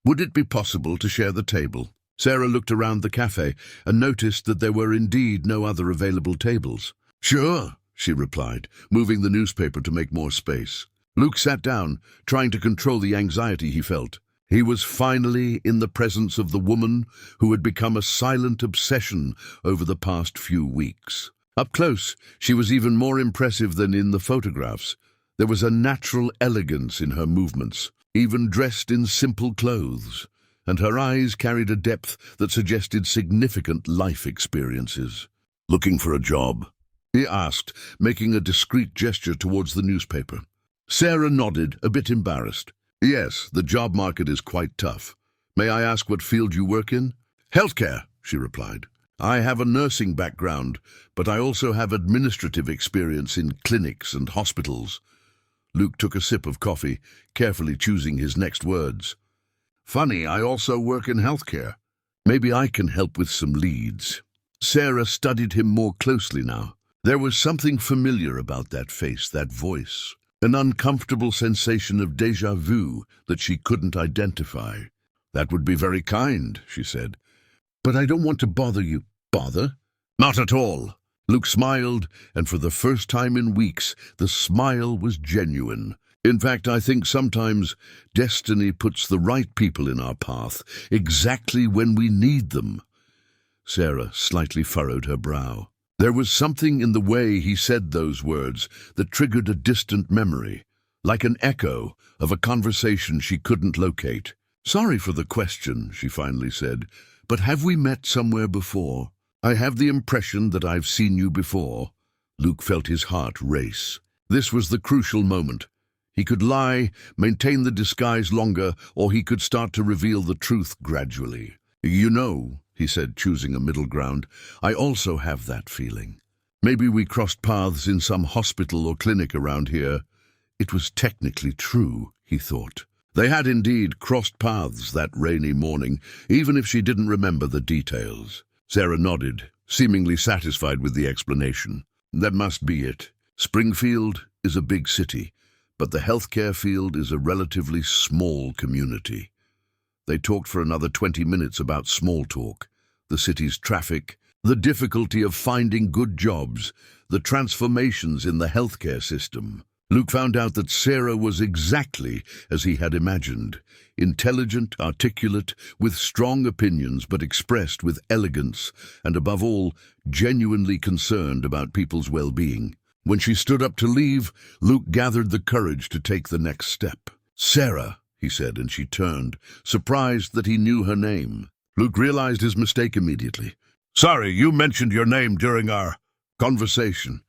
Would it be possible to share the table?" Sarah looked around the cafe and noticed that there were indeed no other available tables. "Sure," she replied, moving the newspaper to make more space. Luke sat down, trying to control the anxiety he felt. He was finally in the presence of the woman who had become a silent obsession over the past few weeks. Up close, she was even more impressive than in the photographs. There was a natural elegance in her movements, even dressed in simple clothes, and her eyes carried a depth that suggested significant life experiences. "Looking for a job?" he asked, making a discreet gesture towards the newspaper. Sarah nodded, a bit embarrassed. "Yes, the job market is quite tough. May I ask what field you work in?" "Healthcare," she replied. "I have a nursing background, but I also have administrative experience in clinics and hospitals." Luke took a sip of coffee, carefully choosing his next words. "Funny, I also work in healthcare. Maybe I can help with some leads." Sarah studied him more closely now. There was something familiar about that face, that voice, an uncomfortable sensation of déjà vu that she couldn't identify. "That would be very kind," she said. "But I don't want to bother you." "Bother?" "Not at all." Luke smiled, and for the first time in weeks, the smile was genuine. "In fact, I think sometimes destiny puts the right people in our path, exactly when we need them." Sarah slightly furrowed her brow. There was something in the way he said those words that triggered a distant memory, like an echo of a conversation she couldn't locate. "Sorry for the question," she finally said, "but have we met somewhere before? I have the impression that I've seen you before." Luke felt his heart race. This was the crucial moment. He could lie, maintain the disguise longer, or he could start to reveal the truth gradually. "You know," he said, choosing a middle ground, "I also have that feeling. Maybe we crossed paths in some hospital or clinic around here." It was technically true, he thought. They had indeed crossed paths that rainy morning, even if she didn't remember the details. Sarah nodded, seemingly satisfied with the explanation. "That must be it. Springfield is a big city, but the healthcare field is a relatively small community." They talked for another 20 minutes about small talk, the city's traffic, the difficulty of finding good jobs, the transformations in the healthcare system. Luke found out that Sarah was exactly as he had imagined, intelligent, articulate, with strong opinions but expressed with elegance, and above all, genuinely concerned about people's well-being. When she stood up to leave, Luke gathered the courage to take the next step. "Sarah," he said, and she turned, surprised that he knew her name. Luke realized his mistake immediately. "Sorry, you mentioned your name during our conversation."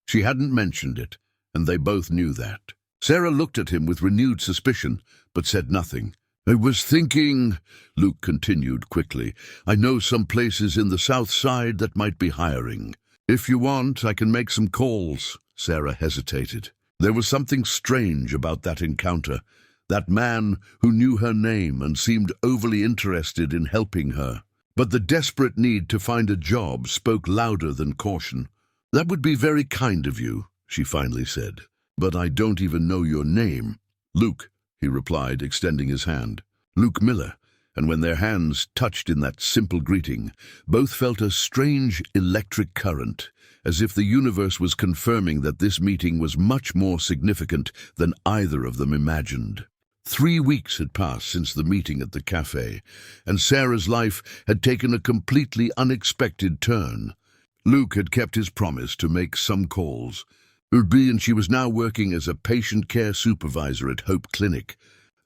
She hadn't mentioned it, and they both knew that. Sarah looked at him with renewed suspicion, but said nothing. "I was thinking," Luke continued quickly, "I know some places in the South Side that might be hiring. If you want, I can make some calls." Sarah hesitated. There was something strange about that encounter, that man who knew her name and seemed overly interested in helping her. But the desperate need to find a job spoke louder than caution. "That would be very kind of you," she finally said, "but I don't even know your name." "Luke," he replied, extending his hand. "Luke Miller," and when their hands touched in that simple greeting, both felt a strange electric current, as if the universe was confirming that this meeting was much more significant than either of them imagined. 3 weeks had passed since the meeting at the cafe, and Sarah's life had taken a completely unexpected turn. Luke had kept his promise to make some calls, and she was now working as a patient care supervisor at Hope Clinic,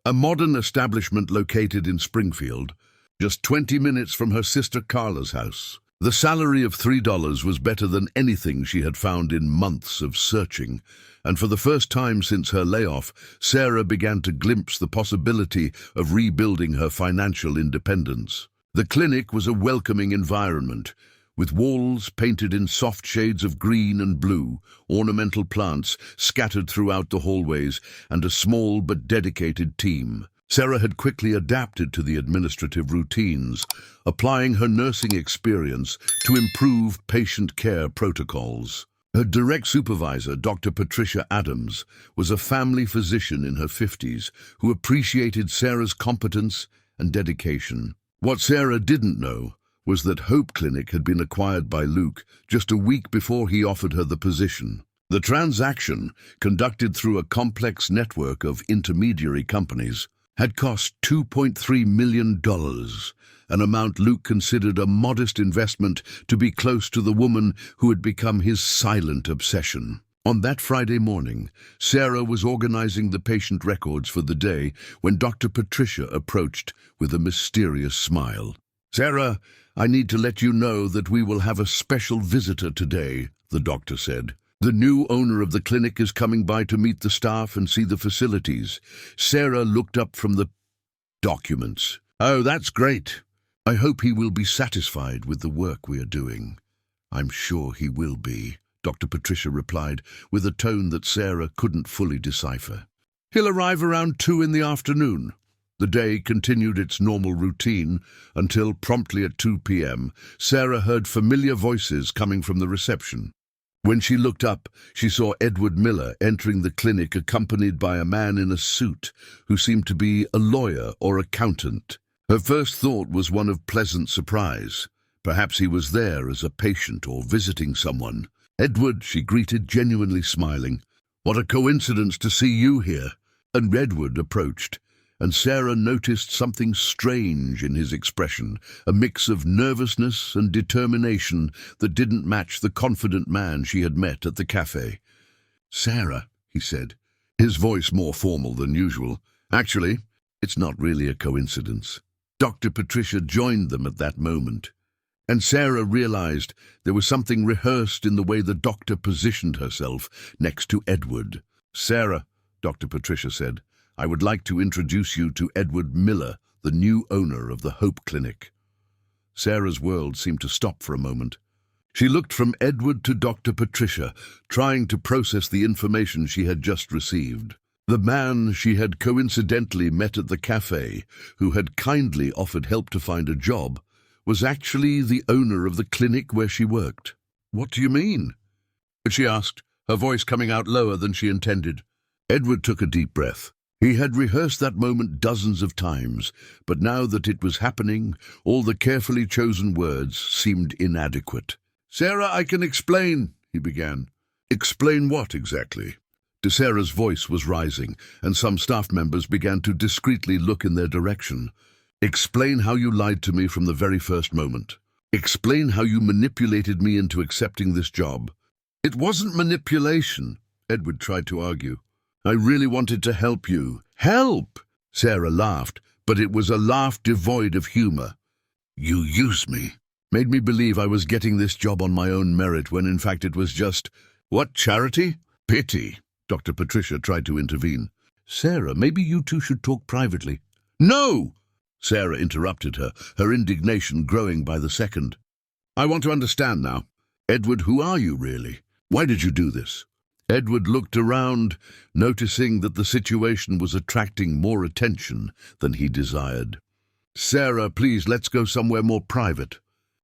a modern establishment located in Springfield, just 20 minutes from her sister Carla's house. The salary of $3 was better than anything she had found in months of searching, and for the first time since her layoff, Sarah began to glimpse the possibility of rebuilding her financial independence. The clinic was a welcoming environment, with walls painted in soft shades of green and blue, ornamental plants scattered throughout the hallways, and a small but dedicated team. Sarah had quickly adapted to the administrative routines, applying her nursing experience to improve patient care protocols. Her direct supervisor, Dr. Patricia Adams, was a family physician in her 50s who appreciated Sarah's competence and dedication. What Sarah didn't know was that Hope Clinic had been acquired by Luke just a week before he offered her the position. The transaction, conducted through a complex network of intermediary companies, had cost $2.3 million, an amount Luke considered a modest investment to be close to the woman who had become his silent obsession. On that Friday morning, Sarah was organizing the patient records for the day when Dr. Patricia approached with a mysterious smile. "Sarah, I need to let you know that we will have a special visitor today," the doctor said. "The new owner of the clinic is coming by to meet the staff and see the facilities." Sarah looked up from the documents. "Oh, that's great. I hope he will be satisfied with the work we are doing." "I'm sure he will be," Dr. Patricia replied, with a tone that Sarah couldn't fully decipher. "He'll arrive around 2 in the afternoon." The day continued its normal routine until, promptly at 2 p.m., Sarah heard familiar voices coming from the reception. When she looked up, she saw Edward Miller entering the clinic accompanied by a man in a suit who seemed to be a lawyer or accountant. Her first thought was one of pleasant surprise. Perhaps he was there as a patient or visiting someone. "Edward," she greeted, genuinely smiling. "What a coincidence to see you here." And Edward approached, and Sarah noticed something strange in his expression, a mix of nervousness and determination that didn't match the confident man she had met at the cafe. "Sarah," he said, his voice more formal than usual. "Actually, it's not really a coincidence." Dr. Patricia joined them at that moment, and Sarah realized there was something rehearsed in the way the doctor positioned herself next to Edward. "Sarah," Dr. Patricia said, "I would like to introduce you to Edward Miller, the new owner of the Hope Clinic." Sarah's world seemed to stop for a moment. She looked from Edward to Dr. Patricia, trying to process the information she had just received. The man she had coincidentally met at the cafe, who had kindly offered help to find a job, was actually the owner of the clinic where she worked. "What do you mean?" she asked, her voice coming out lower than she intended. Edward took a deep breath. He had rehearsed that moment dozens of times, but now that it was happening, all the carefully chosen words seemed inadequate. "Sarah, I can explain," he began. "Explain what exactly?" Sarah's voice was rising, and some staff members began to discreetly look in their direction. "Explain how you lied to me from the very first moment. Explain how you manipulated me into accepting this job." "It wasn't manipulation," Edward tried to argue. "I really wanted to help you." "Help?" Sarah laughed, but it was a laugh devoid of humor. "You used me. Made me believe I was getting this job on my own merit when in fact it was just—" "What, charity?" "Pity." Dr. Patricia tried to intervene. "Sarah, maybe you two should talk privately." "No!" Sarah interrupted her, her indignation growing by the second. "I want to understand now. Edward, who are you really? Why did you do this?" Edward looked around, noticing that the situation was attracting more attention than he desired. "Sarah, please, let's go somewhere more private.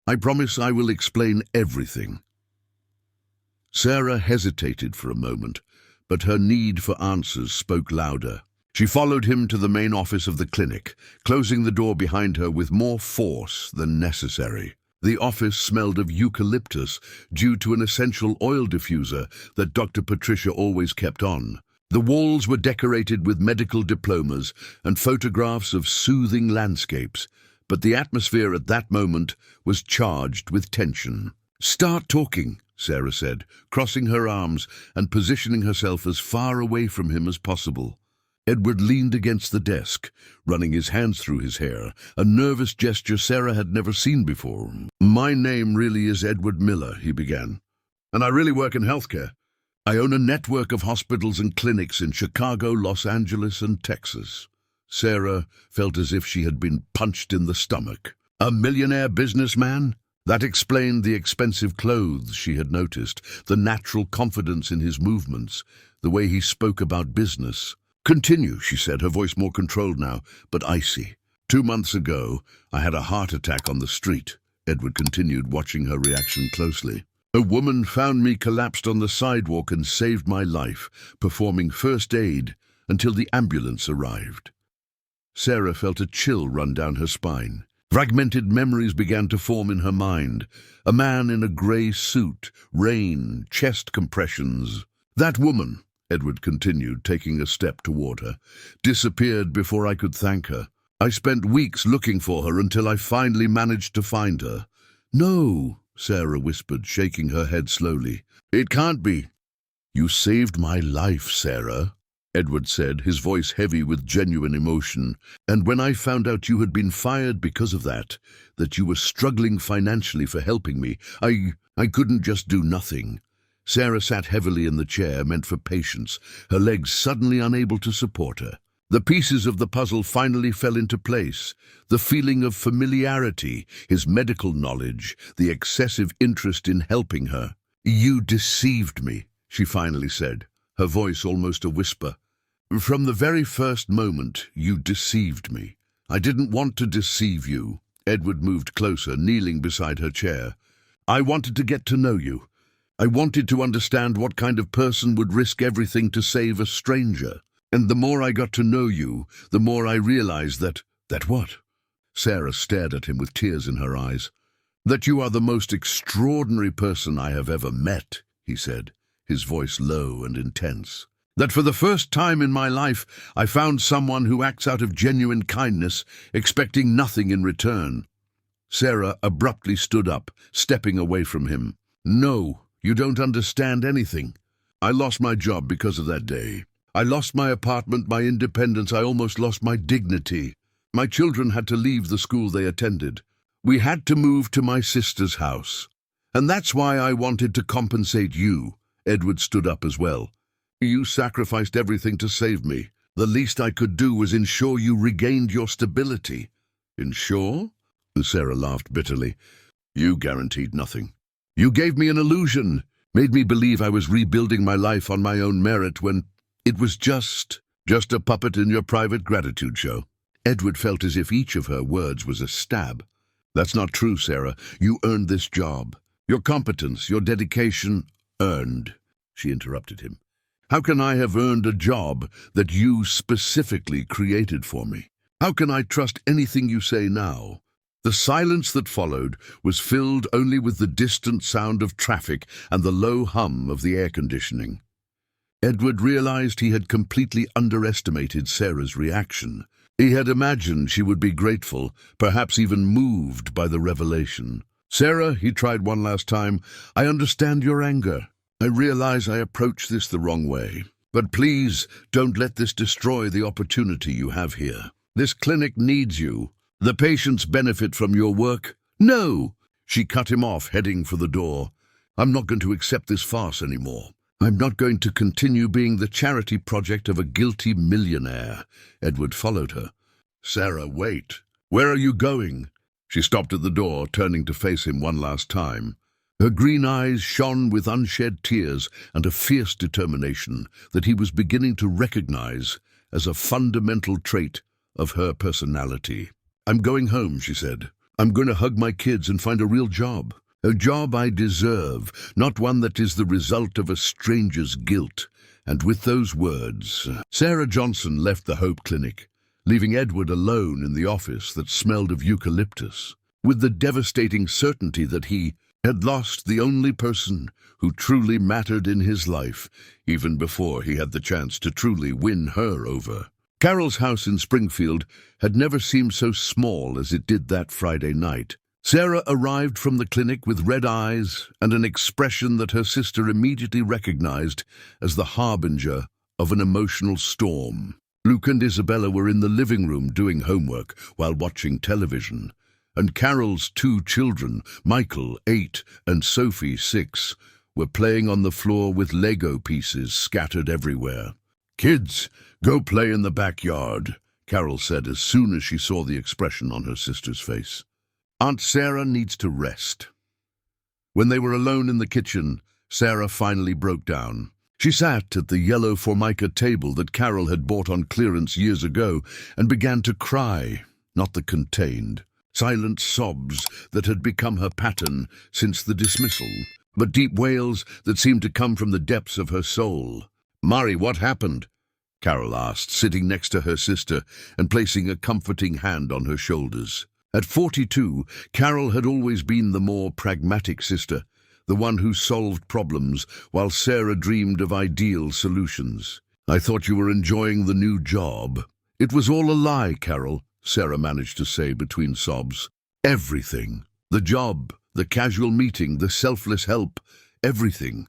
I promise I will explain everything." Sarah hesitated for a moment, but her need for answers spoke louder. She followed him to the main office of the clinic, closing the door behind her with more force than necessary. The office smelled of eucalyptus due to an essential oil diffuser that Dr. Patricia always kept on. The walls were decorated with medical diplomas and photographs of soothing landscapes, but the atmosphere at that moment was charged with tension. "Start talking," Sarah said, crossing her arms and positioning herself as far away from him as possible. Edward leaned against the desk, running his hands through his hair, a nervous gesture Sarah had never seen before. "My name really is Edward Miller," he began, "and I really work in healthcare. I own a network of hospitals and clinics in Chicago, Los Angeles, and Texas." Sarah felt as if she had been punched in the stomach. A millionaire businessman? That explained the expensive clothes she had noticed, the natural confidence in his movements, the way he spoke about business. "Continue," she said, her voice more controlled now, but icy. "2 months ago, I had a heart attack on the street," Edward continued, watching her reaction closely. "A woman found me collapsed on the sidewalk and saved my life, performing first aid until the ambulance arrived." Sarah felt a chill run down her spine. Fragmented memories began to form in her mind. A man in a grey suit, rain, chest compressions. "That woman," Edward continued, taking a step toward her, "disappeared before I could thank her. I spent weeks looking for her until I finally managed to find her." "No," Sarah whispered, shaking her head slowly. "It can't be." "You saved my life, Sarah," Edward said, his voice heavy with genuine emotion. "And when I found out you had been fired because of that you were struggling financially for helping me, I couldn't just do nothing." Sarah sat heavily in the chair meant for patience, her legs suddenly unable to support her. The pieces of the puzzle finally fell into place. The feeling of familiarity, his medical knowledge, the excessive interest in helping her. "You deceived me," she finally said, her voice almost a whisper. "From the very first moment, you deceived me. I didn't want to deceive you." Edward moved closer, kneeling beside her chair. "I wanted to get to know you. I wanted to understand what kind of person would risk everything to save a stranger. And the more I got to know you, the more I realized that what?" Sarah stared at him with tears in her eyes. "That you are the most extraordinary person I have ever met," he said, his voice low and intense. "That for the first time in my life, I found someone who acts out of genuine kindness, expecting nothing in return." Sarah abruptly stood up, stepping away from him. "No, you don't understand anything. I lost my job because of that day. I lost my apartment, my independence. I almost lost my dignity. My children had to leave the school they attended. We had to move to my sister's house. And that's why I wanted to compensate you." Edward stood up as well. "You sacrificed everything to save me. The least I could do was ensure you regained your stability." "Ensure?" Sarah laughed bitterly. "You guaranteed nothing. You gave me an illusion, made me believe I was rebuilding my life on my own merit when it was just a puppet in your private gratitude show." Edward felt as if each of her words was a stab. "That's not true, Sarah. You earned this job. Your competence, your dedication, earned." She interrupted him. "How can I have earned a job that you specifically created for me? How can I trust anything you say now?" The silence that followed was filled only with the distant sound of traffic and the low hum of the air conditioning. Edward realized he had completely underestimated Sarah's reaction. He had imagined she would be grateful, perhaps even moved by the revelation. "Sarah," he tried one last time, "I understand your anger. I realize I approached this the wrong way. But please, don't let this destroy the opportunity you have here. This clinic needs you. The patients benefit from your work." "No!" She cut him off, heading for the door. "I'm not going to accept this farce anymore. I'm not going to continue being the charity project of a guilty millionaire." Edward followed her. "Sarah, wait. Where are you going?" She stopped at the door, turning to face him one last time. Her green eyes shone with unshed tears and a fierce determination that he was beginning to recognize as a fundamental trait of her personality. "I'm going home," she said. "I'm going to hug my kids and find a real job. A job I deserve, not one that is the result of a stranger's guilt." And with those words, Sarah Johnson left the Hope Clinic, leaving Edward alone in the office that smelled of eucalyptus, with the devastating certainty that he had lost the only person who truly mattered in his life, even before he had the chance to truly win her over. Carol's house in Springfield had never seemed so small as it did that Friday night. Sarah arrived from the clinic with red eyes and an expression that her sister immediately recognized as the harbinger of an emotional storm. Luke and Isabella were in the living room doing homework while watching television, and Carol's two children, Michael, 8, and Sophie, 6, were playing on the floor with Lego pieces scattered everywhere. "Kids, go play in the backyard," Carol said as soon as she saw the expression on her sister's face. "Aunt Sarah needs to rest." When they were alone in the kitchen, Sarah finally broke down. She sat at the yellow Formica table that Carol had bought on clearance years ago and began to cry, not the contained, silent sobs that had become her pattern since the dismissal, but deep wails that seemed to come from the depths of her soul. "Mari, what happened?" Carol asked, sitting next to her sister and placing a comforting hand on her shoulders. At 42, Carol had always been the more pragmatic sister, the one who solved problems, while Sarah dreamed of ideal solutions. "I thought you were enjoying the new job." "It was all a lie, Carol," Sarah managed to say between sobs. "Everything. The job, the casual meeting, the selfless help, everything."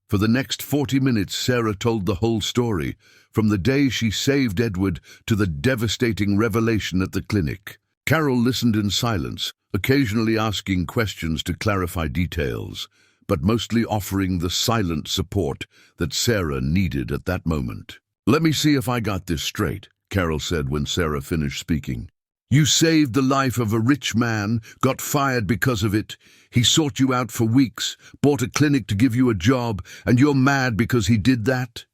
For the next 40 minutes, Sarah told the whole story, from the day she saved Edward to the devastating revelation at the clinic. Carol listened in silence, occasionally asking questions to clarify details, but mostly offering the silent support that Sarah needed at that moment. "Let me see if I got this straight," Carol said when Sarah finished speaking. "You saved the life of a rich man, got fired because of it. He sought you out for weeks, bought a clinic to give you a job, and you're mad because he did that?"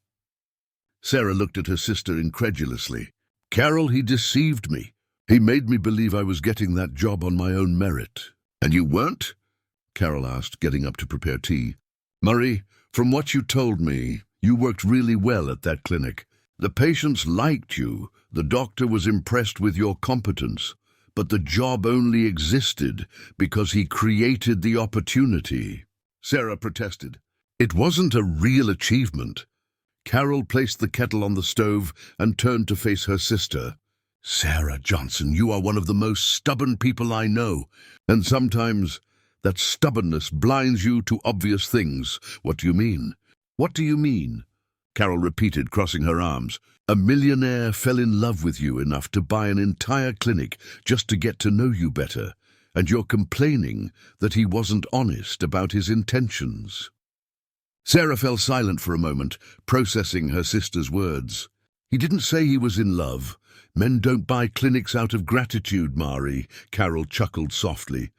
Sarah looked at her sister incredulously. "Carol, he deceived me. He made me believe I was getting that job on my own merit." "And you weren't?" Carol asked, getting up to prepare tea. "Murray, from what you told me, you worked really well at that clinic. The patients liked you, the doctor was impressed with your competence, but the job only existed because he created the opportunity." Sarah protested. "It wasn't a real achievement." Carol placed the kettle on the stove and turned to face her sister. "Sarah Johnson, you are one of the most stubborn people I know, and sometimes that stubbornness blinds you to obvious things." "What do you mean?" "What do you mean?" Carol repeated, crossing her arms. "A millionaire fell in love with you enough to buy an entire clinic just to get to know you better, and you're complaining that he wasn't honest about his intentions." Sarah fell silent for a moment, processing her sister's words. "He didn't say he was in love. Men don't buy clinics out of gratitude, Mari," Carol chuckled softly.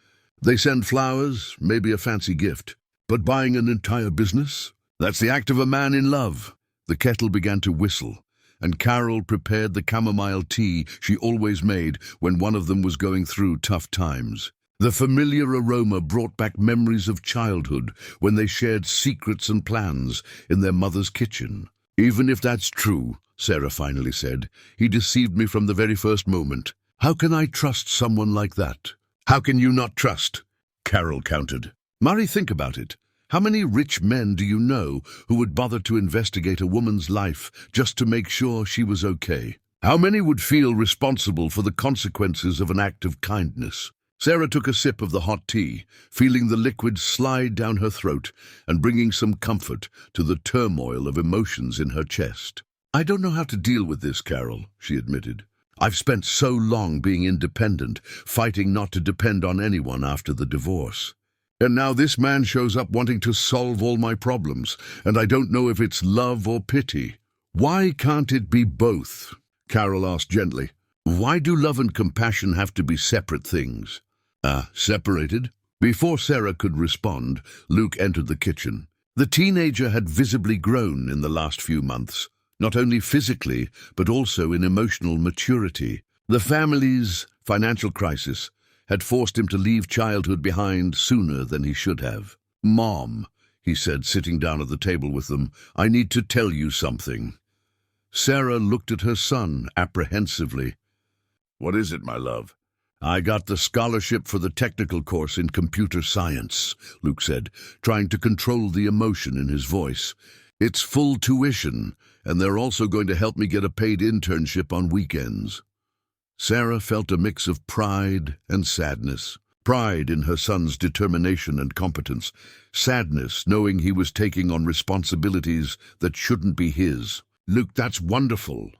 "They send flowers, maybe a fancy gift. But buying an entire business? That's the act of a man in love." The kettle began to whistle, and Carol prepared the chamomile tea she always made when one of them was going through tough times. The familiar aroma brought back memories of childhood when they shared secrets and plans in their mother's kitchen. "Even if that's true," Sarah finally said, "he deceived me from the very first moment. How can I trust someone like that?" "How can you not trust?" Carol countered. "Mari, think about it. How many rich men do you know who would bother to investigate a woman's life just to make sure she was okay? How many would feel responsible for the consequences of an act of kindness?" Sarah took a sip of the hot tea, feeling the liquid slide down her throat and bringing some comfort to the turmoil of emotions in her chest. "I don't know how to deal with this, Carol," she admitted. "I've spent so long being independent, fighting not to depend on anyone after the divorce. And now this man shows up wanting to solve all my problems, and I don't know if it's love or pity." "Why can't it be both?" Carol asked gently. "Why do love and compassion have to be separate things?" Separated?" Before Sarah could respond, Luke entered the kitchen. The teenager had visibly grown in the last few months, not only physically, but also in emotional maturity. The family's financial crisis had forced him to leave childhood behind sooner than he should have. "Mom," he said, sitting down at the table with them, "I need to tell you something." Sarah looked at her son apprehensively. "What is it, my love?" "I got the scholarship for the technical course in computer science," Luke said, trying to control the emotion in his voice. "It's full tuition, and they're also going to help me get a paid internship on weekends." Sarah felt a mix of pride and sadness. Pride in her son's determination and competence, sadness knowing he was taking on responsibilities that shouldn't be his. "Luke, that's wonderful,"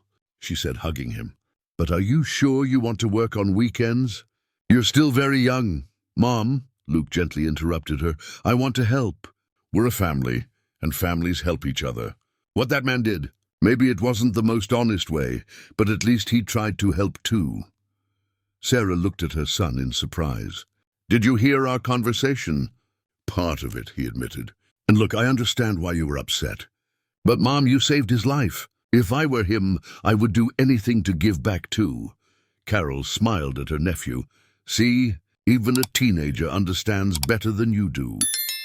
she said, hugging him. "But are you sure you want to work on weekends? You're still very young." "Mom," Luke gently interrupted her, "I want to help. We're a family, and families help each other." What that man did, maybe it wasn't the most honest way, but at least he tried to help too. Sarah looked at her son in surprise. "Did you hear our conversation?" "Part of it," he admitted. "And look, I understand why you were upset. But Mom, you saved his life. If I were him, I would do anything to give back too." Carol smiled at her nephew. "See, even a teenager understands better than you do."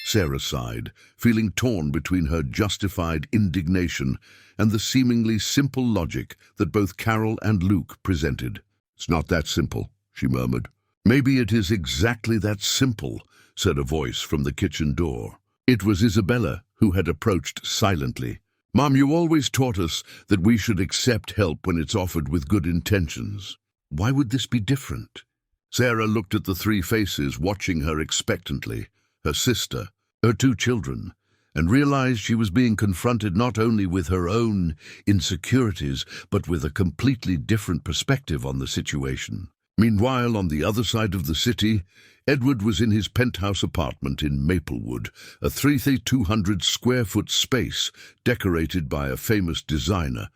Sarah sighed, feeling torn between her justified indignation and the seemingly simple logic that both Carol and Luke presented. "It's not that simple," she murmured. "Maybe it is exactly that simple," said a voice from the kitchen door. It was Isabella, who had approached silently. "Mom, you always taught us that we should accept help when it's offered with good intentions. Why would this be different?" Sarah looked at the three faces watching her expectantly, her sister, her two children, and realized she was being confronted not only with her own insecurities, but with a completely different perspective on the situation. Meanwhile, on the other side of the city, Edward was in his penthouse apartment in Maplewood, a 3,200-square-foot space decorated by a famous designer.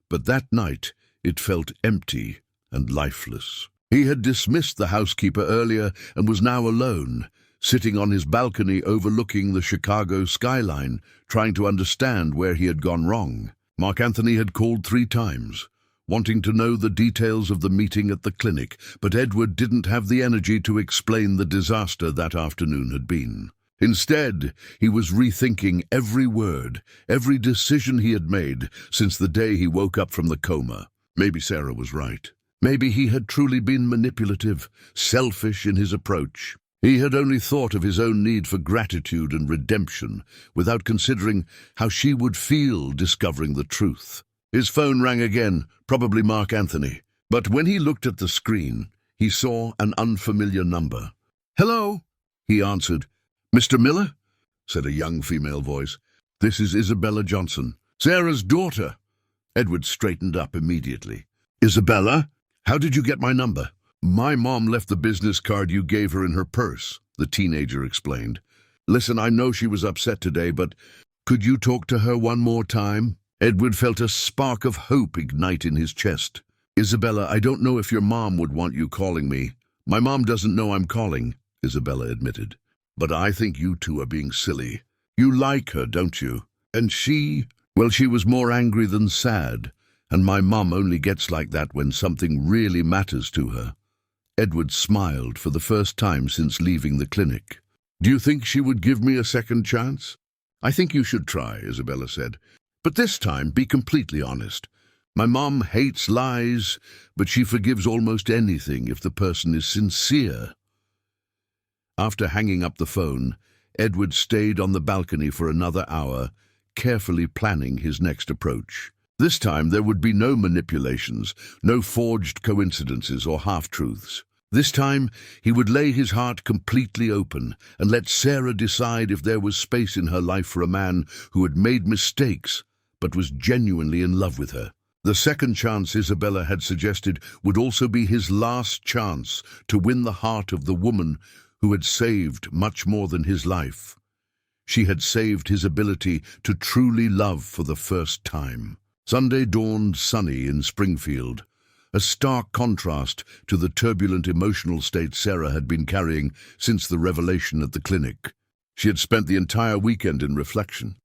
But that night, it felt empty and lifeless. He had dismissed the housekeeper earlier and was now alone, sitting on his balcony overlooking the Chicago skyline, trying to understand where he had gone wrong. Mark Anthony had called 3 times, wanting to know the details of the meeting at the clinic, but Edward didn't have the energy to explain the disaster that afternoon had been. Instead, he was rethinking every word, every decision he had made since the day he woke up from the coma. Maybe Sarah was right. Maybe he had truly been manipulative, selfish in his approach. He had only thought of his own need for gratitude and redemption, without considering how she would feel discovering the truth. His phone rang again, probably Mark Anthony. But when he looked at the screen, he saw an unfamiliar number. "Hello," he answered. "Mr. Miller?" said a young female voice. "This is Isabella Johnson, Sarah's daughter." Edward straightened up immediately. "Isabella? How did you get my number?" "My mom left the business card you gave her in her purse," the teenager explained. "Listen, I know she was upset today, but could you talk to her one more time?" Edward felt a spark of hope ignite in his chest. "Isabella, I don't know if your mom would want you calling me." "My mom doesn't know I'm calling," Isabella admitted. "But I think you two are being silly. You like her, don't you? And she, well, she was more angry than sad, and my mom only gets like that when something really matters to her." Edward smiled for the first time since leaving the clinic. "Do you think she would give me a second chance?" "I think you should try," Isabella said. "But this time, be completely honest. My mom hates lies, but she forgives almost anything if the person is sincere." After hanging up the phone, Edward stayed on the balcony for another hour, carefully planning his next approach. This time there would be no manipulations, no forged coincidences or half-truths. This time he would lay his heart completely open and let Sarah decide if there was space in her life for a man who had made mistakes but was genuinely in love with her. The second chance Isabella had suggested would also be his last chance to win the heart of the woman who had saved much more than his life. She had saved his ability to truly love for the first time. Sunday dawned sunny in Springfield, a stark contrast to the turbulent emotional state Sarah had been carrying since the revelation at the clinic. She had spent the entire weekend in reflection,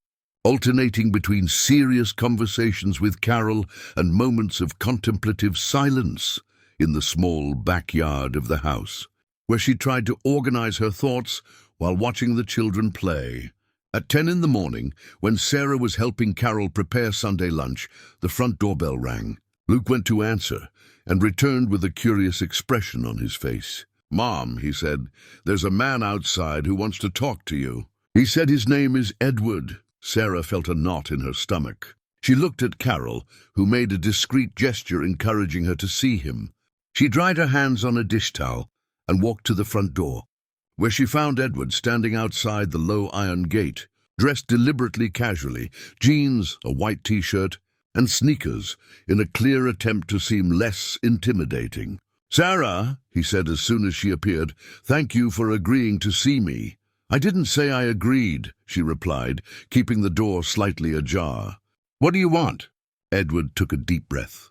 alternating between serious conversations with Carol and moments of contemplative silence in the small backyard of the house, where she tried to organize her thoughts while watching the children play. At 10 in the morning, when Sarah was helping Carol prepare Sunday lunch, the front doorbell rang. Luke went to answer and returned with a curious expression on his face. "Mom," he said, "there's a man outside who wants to talk to you." He said his name is Edward. Sarah felt a knot in her stomach. She looked at Carol, who made a discreet gesture encouraging her to see him. She dried her hands on a dish towel and walked to the front door, where she found Edward standing outside the low iron gate, dressed deliberately casually, jeans, a white t-shirt, and sneakers in a clear attempt to seem less intimidating. "Sarah," he said as soon as she appeared, "thank you for agreeing to see me." "I didn't say I agreed," she replied, keeping the door slightly ajar. "What do you want?" Edward took a deep breath.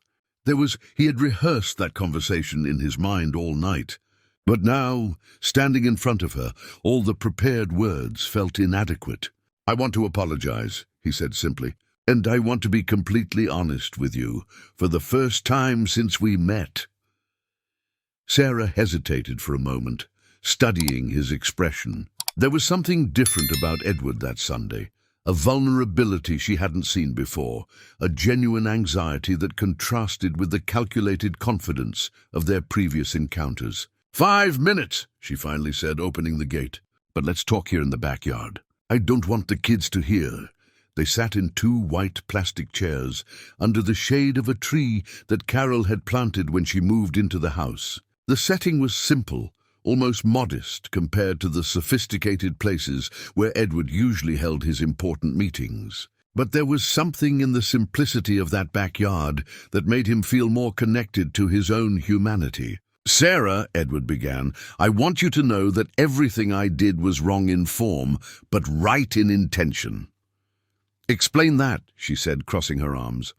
He had rehearsed that conversation in his mind all night. But now, standing in front of her, all the prepared words felt inadequate. "I want to apologize," he said simply, "and I want to be completely honest with you, for the first time since we met." Sarah hesitated for a moment, studying his expression. There was something different about Edward that Sunday, a vulnerability she hadn't seen before, a genuine anxiety that contrasted with the calculated confidence of their previous encounters. "5 minutes," she finally said, opening the gate. "But let's talk here in the backyard. I don't want the kids to hear." They sat in 2 white plastic chairs under the shade of a tree that Carol had planted when she moved into the house. The setting was simple, almost modest compared to the sophisticated places where Edward usually held his important meetings. But there was something in the simplicity of that backyard that made him feel more connected to his own humanity. "Sarah," Edward began, "I want you to know that everything I did was wrong in form, but right in intention." "Explain that," she said, crossing her arms.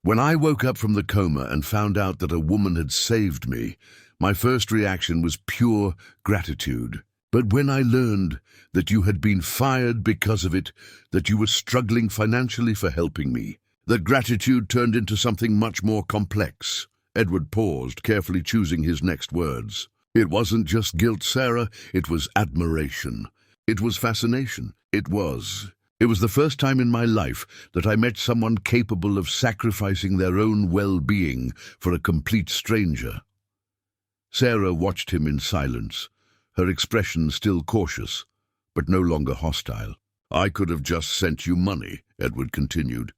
"When I woke up from the coma and found out that a woman had saved me, my first reaction was pure gratitude. But when I learned that you had been fired because of it, that you were struggling financially for helping me, that gratitude turned into something much more complex." Edward paused, carefully choosing his next words. "It wasn't just guilt, Sarah, it was admiration. It was fascination. It was the first time in my life that I met someone capable of sacrificing their own well-being for a complete stranger." Sarah watched him in silence, her expression still cautious, but no longer hostile. "I could have just sent you money," Edward continued.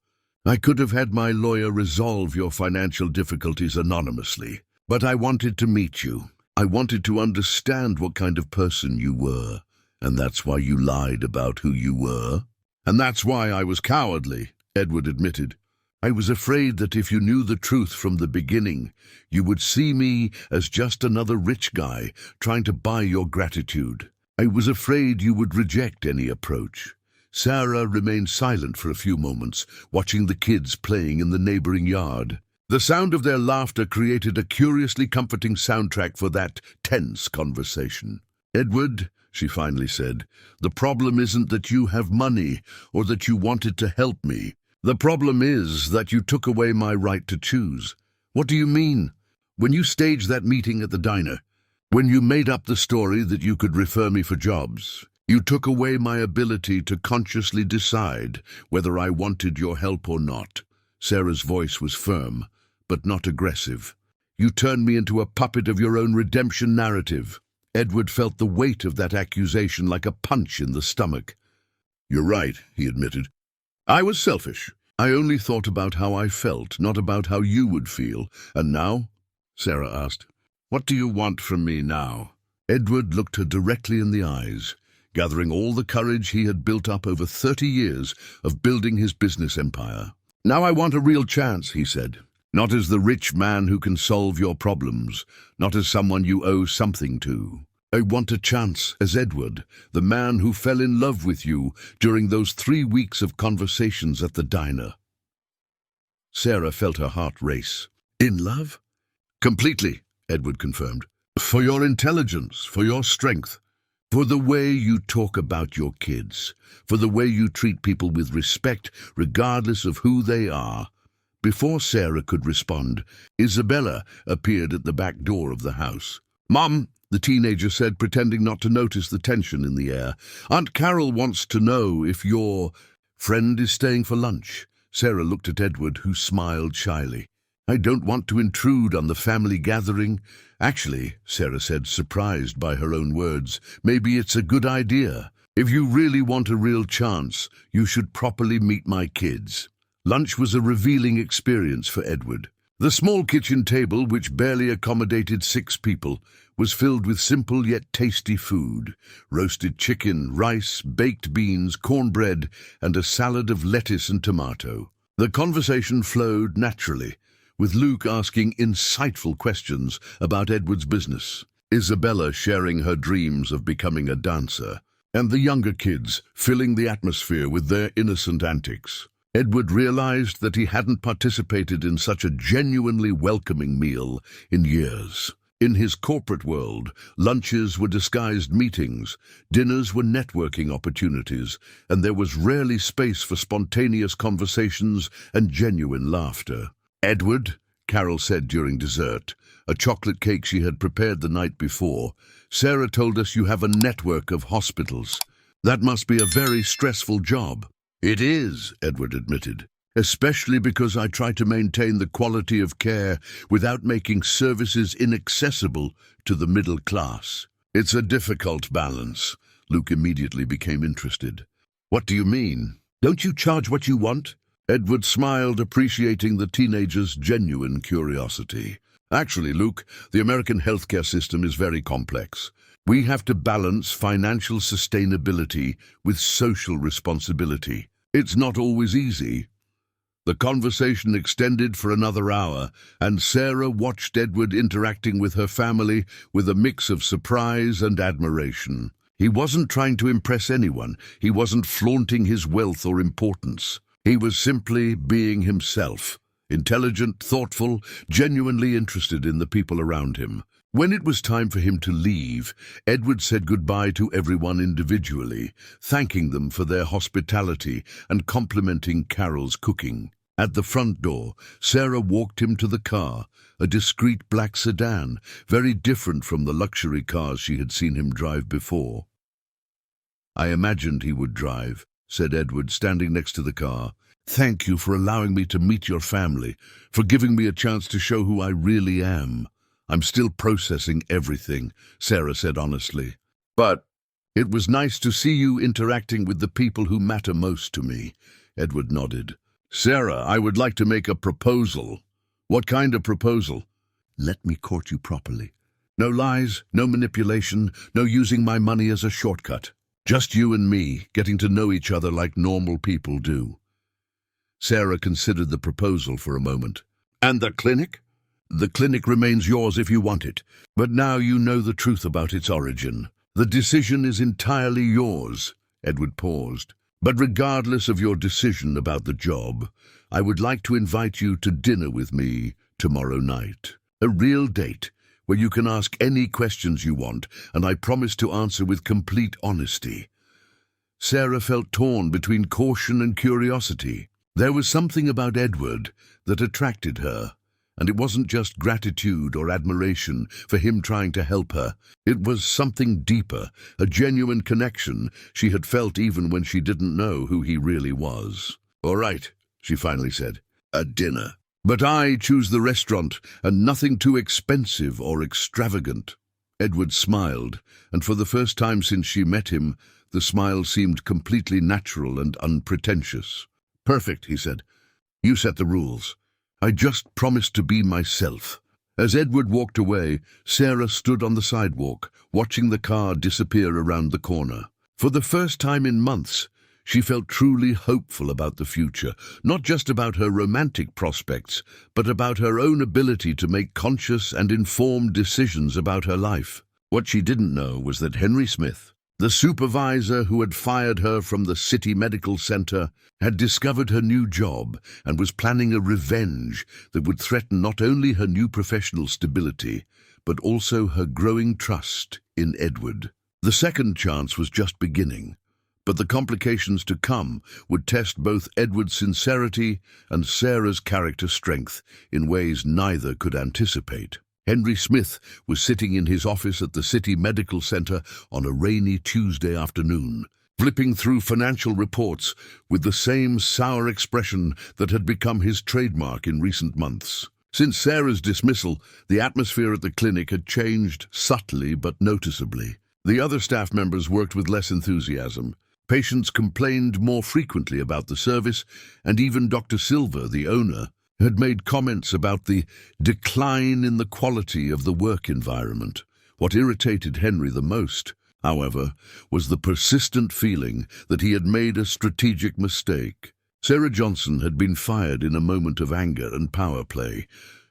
"I could have had my lawyer resolve your financial difficulties anonymously. But I wanted to meet you. I wanted to understand what kind of person you were, and that's why you lied about who you were." "And that's why I was cowardly," Edward admitted. "I was afraid that if you knew the truth from the beginning, you would see me as just another rich guy trying to buy your gratitude. I was afraid you would reject any approach." Sarah remained silent for a few moments, watching the kids playing in the neighboring yard. The sound of their laughter created a curiously comforting soundtrack for that tense conversation. "Edward," she finally said, "the problem isn't that you have money or that you wanted to help me. The problem is that you took away my right to choose." "What do you mean?" "When you staged that meeting at the diner, when you made up the story that you could refer me for jobs, you took away my ability to consciously decide whether I wanted your help or not." Sarah's voice was firm, but not aggressive. "You turned me into a puppet of your own redemption narrative." Edward felt the weight of that accusation like a punch in the stomach. "You're right," he admitted. "I was selfish. I only thought about how I felt, not about how you would feel. And now?" Sarah asked. "What do you want from me now?" Edward looked her directly in the eyes, gathering all the courage he had built up over 30 years of building his business empire. "Now I want a real chance," he said. "Not as the rich man who can solve your problems, not as someone you owe something to. I want a chance as Edward, the man who fell in love with you during those 3 weeks of conversations at the diner." Sarah felt her heart race. "In love?" "Completely," Edward confirmed. "For your intelligence, for your strength, for the way you talk about your kids, for the way you treat people with respect, regardless of who they are." Before Sarah could respond, Isabella appeared at the back door of the house. "Mom," the teenager said, pretending not to notice the tension in the air, "Aunt Carol wants to know if your friend is staying for lunch." Sarah looked at Edward, who smiled shyly. "I don't want to intrude on the family gathering." "Actually," Sarah said, surprised by her own words, "maybe it's a good idea. If you really want a real chance, you should properly meet my kids." Lunch was a revealing experience for Edward. The small kitchen table, which barely accommodated 6 people, was filled with simple yet tasty food: roasted chicken, rice, baked beans, cornbread, and a salad of lettuce and tomato. The conversation flowed naturally, with Luke asking insightful questions about Edward's business, Isabella sharing her dreams of becoming a dancer, and the younger kids filling the atmosphere with their innocent antics. Edward realized that he hadn't participated in such a genuinely welcoming meal in years. In his corporate world, lunches were disguised meetings, dinners were networking opportunities, and there was rarely space for spontaneous conversations and genuine laughter. "Edward," Carol said during dessert, a chocolate cake she had prepared the night before, "Sarah told us you have a network of hospitals. That must be a very stressful job." "It is," Edward admitted, "especially because I try to maintain the quality of care without making services inaccessible to the middle class. It's a difficult balance." Luke immediately became interested. "What do you mean? Don't you charge what you want?" Edward smiled, appreciating the teenager's genuine curiosity. "Actually, Luke, the American healthcare system is very complex. We have to balance financial sustainability with social responsibility. It's not always easy." The conversation extended for another hour, and Sarah watched Edward interacting with her family with a mix of surprise and admiration. He wasn't trying to impress anyone. He wasn't flaunting his wealth or importance. He was simply being himself, intelligent, thoughtful, genuinely interested in the people around him. When it was time for him to leave, Edward said goodbye to everyone individually, thanking them for their hospitality and complimenting Carol's cooking. At the front door, Sarah walked him to the car, a discreet black sedan, very different from the luxury cars she had seen him drive before. "I imagined he would drive," said Edward, standing next to the car. "Thank you for allowing me to meet your family, for giving me a chance to show who I really am." "I'm still processing everything," Sarah said honestly. "But it was nice to see you interacting with the people who matter most to me," Edward nodded. "Sarah, I would like to make a proposal." "What kind of proposal?" "Let me court you properly. No lies, no manipulation, no using my money as a shortcut. Just you and me, getting to know each other like normal people do." Sarah considered the proposal for a moment. "And the clinic?" "The clinic remains yours if you want it, but now you know the truth about its origin. The decision is entirely yours." Edward paused. "But regardless of your decision about the job, I would like to invite you to dinner with me tomorrow night. A real date, where you can ask any questions you want, and I promise to answer with complete honesty." Sarah felt torn between caution and curiosity. There was something about Edward that attracted her. And it wasn't just gratitude or admiration for him trying to help her. It was something deeper, a genuine connection she had felt even when she didn't know who he really was. "All right," she finally said, "a dinner. But I choose the restaurant, and nothing too expensive or extravagant." Edward smiled, and for the first time since she met him, the smile seemed completely natural and unpretentious. "Perfect," he said. "You set the rules. I just promised to be myself." As Edward walked away, Sarah stood on the sidewalk, watching the car disappear around the corner. For the first time in months, she felt truly hopeful about the future, not just about her romantic prospects, but about her own ability to make conscious and informed decisions about her life. What she didn't know was that Henry Smith, the supervisor who had fired her from the city medical center, had discovered her new job and was planning a revenge that would threaten not only her new professional stability, but also her growing trust in Edward. The second chance was just beginning, but the complications to come would test both Edward's sincerity and Sarah's character strength in ways neither could anticipate. Henry Smith was sitting in his office at the City Medical Center on a rainy Tuesday afternoon, flipping through financial reports with the same sour expression that had become his trademark in recent months. Since Sarah's dismissal, the atmosphere at the clinic had changed subtly but noticeably. The other staff members worked with less enthusiasm. Patients complained more frequently about the service, and even Dr. Silver, the owner, had made comments about the decline in the quality of the work environment. What irritated Henry the most, however, was the persistent feeling that he had made a strategic mistake. Sarah Johnson had been fired in a moment of anger and power play,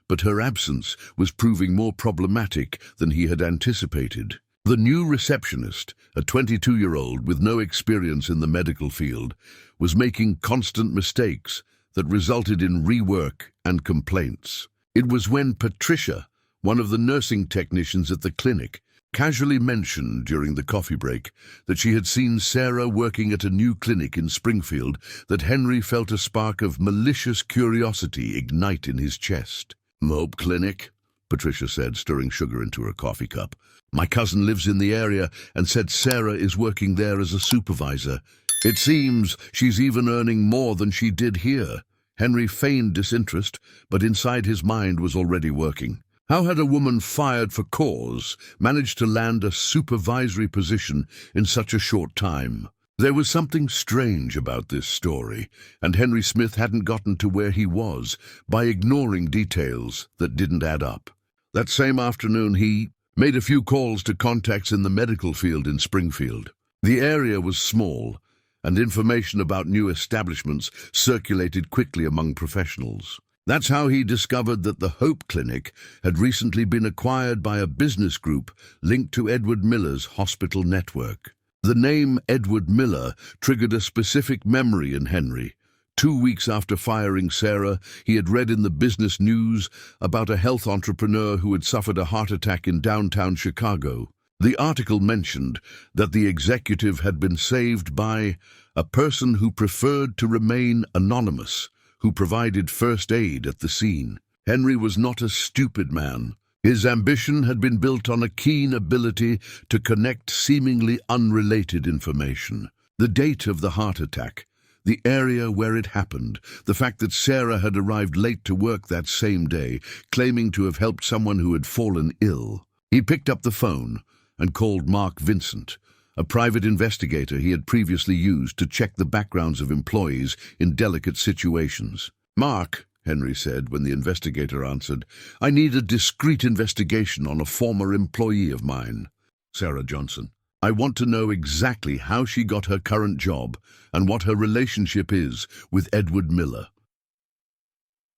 but her absence was proving more problematic than he had anticipated. The new receptionist, a 22-year-old with no experience in the medical field, was making constant mistakes that resulted in rework and complaints. It was when Patricia, one of the nursing technicians at the clinic, casually mentioned during the coffee break that she had seen Sarah working at a new clinic in Springfield that Henry felt a spark of malicious curiosity ignite in his chest. "Mope Clinic," Patricia said, stirring sugar into her coffee cup. "My cousin lives in the area and said Sarah is working there as a supervisor. It seems she's even earning more than she did here." Henry feigned disinterest, but inside his mind was already working. How had a woman fired for cause managed to land a supervisory position in such a short time? There was something strange about this story, and Henry Smith hadn't gotten to where he was by ignoring details that didn't add up. That same afternoon he made a few calls to contacts in the medical field in Springfield. The area was small, and information about new establishments circulated quickly among professionals. That's how he discovered that the Hope Clinic had recently been acquired by a business group linked to Edward Miller's hospital network. The name Edward Miller triggered a specific memory in Henry. 2 weeks after firing Sarah, he had read in the business news about a health entrepreneur who had suffered a heart attack in downtown Chicago. The article mentioned that the executive had been saved by a person who preferred to remain anonymous, who provided first aid at the scene. Henry was not a stupid man. His ambition had been built on a keen ability to connect seemingly unrelated information. The date of the heart attack, the area where it happened, the fact that Sarah had arrived late to work that same day, claiming to have helped someone who had fallen ill. He picked up the phone and called Mark Vincent, a private investigator he had previously used to check the backgrounds of employees in delicate situations. "Mark," Henry said when the investigator answered, "I need a discreet investigation on a former employee of mine, Sarah Johnson. I want to know exactly how she got her current job and what her relationship is with Edward Miller."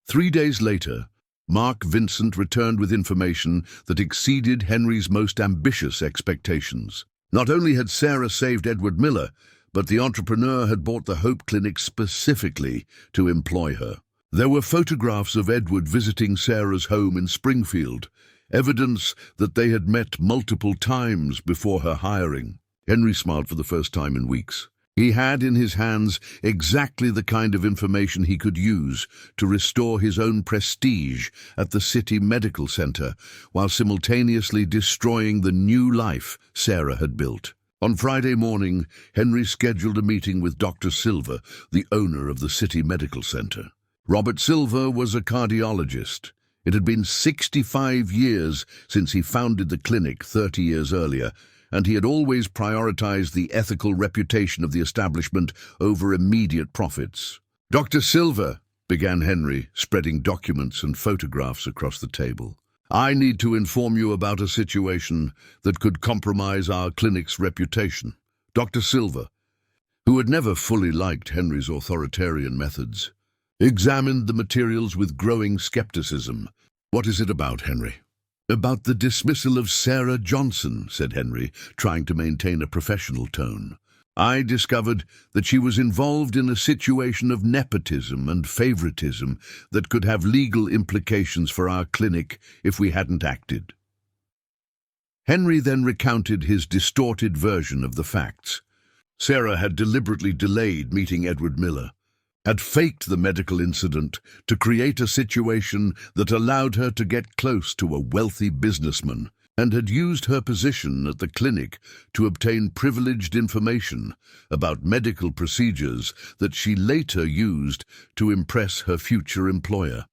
3 days later, Mark Vincent returned with information that exceeded Henry's most ambitious expectations. Not only had Sarah saved Edward Miller, but the entrepreneur had bought the Hope Clinic specifically to employ her. There were photographs of Edward visiting Sarah's home in Springfield, evidence that they had met multiple times before her hiring. Henry smiled for the first time in weeks. He had in his hands exactly the kind of information he could use to restore his own prestige at the city medical center, while simultaneously destroying the new life Sarah had built. On Friday morning, Henry scheduled a meeting with Dr. Silver, the owner of the city medical center. Robert Silver was a cardiologist. It had been 65 years since he founded the clinic 30 years earlier, and he had always prioritized the ethical reputation of the establishment over immediate profits. "Dr. Silver," began Henry, spreading documents and photographs across the table, "I need to inform you about a situation that could compromise our clinic's reputation." Dr. Silver, who had never fully liked Henry's authoritarian methods, examined the materials with growing skepticism. "What is it about, Henry?" "About the dismissal of Sarah Johnson," said Henry, trying to maintain a professional tone. "I discovered that she was involved in a situation of nepotism and favoritism that could have legal implications for our clinic if we hadn't acted." Henry then recounted his distorted version of the facts. Sarah had deliberately delayed meeting Edward Miller, had faked the medical incident to create a situation that allowed her to get close to a wealthy businessman, and had used her position at the clinic to obtain privileged information about medical procedures that she later used to impress her future employer.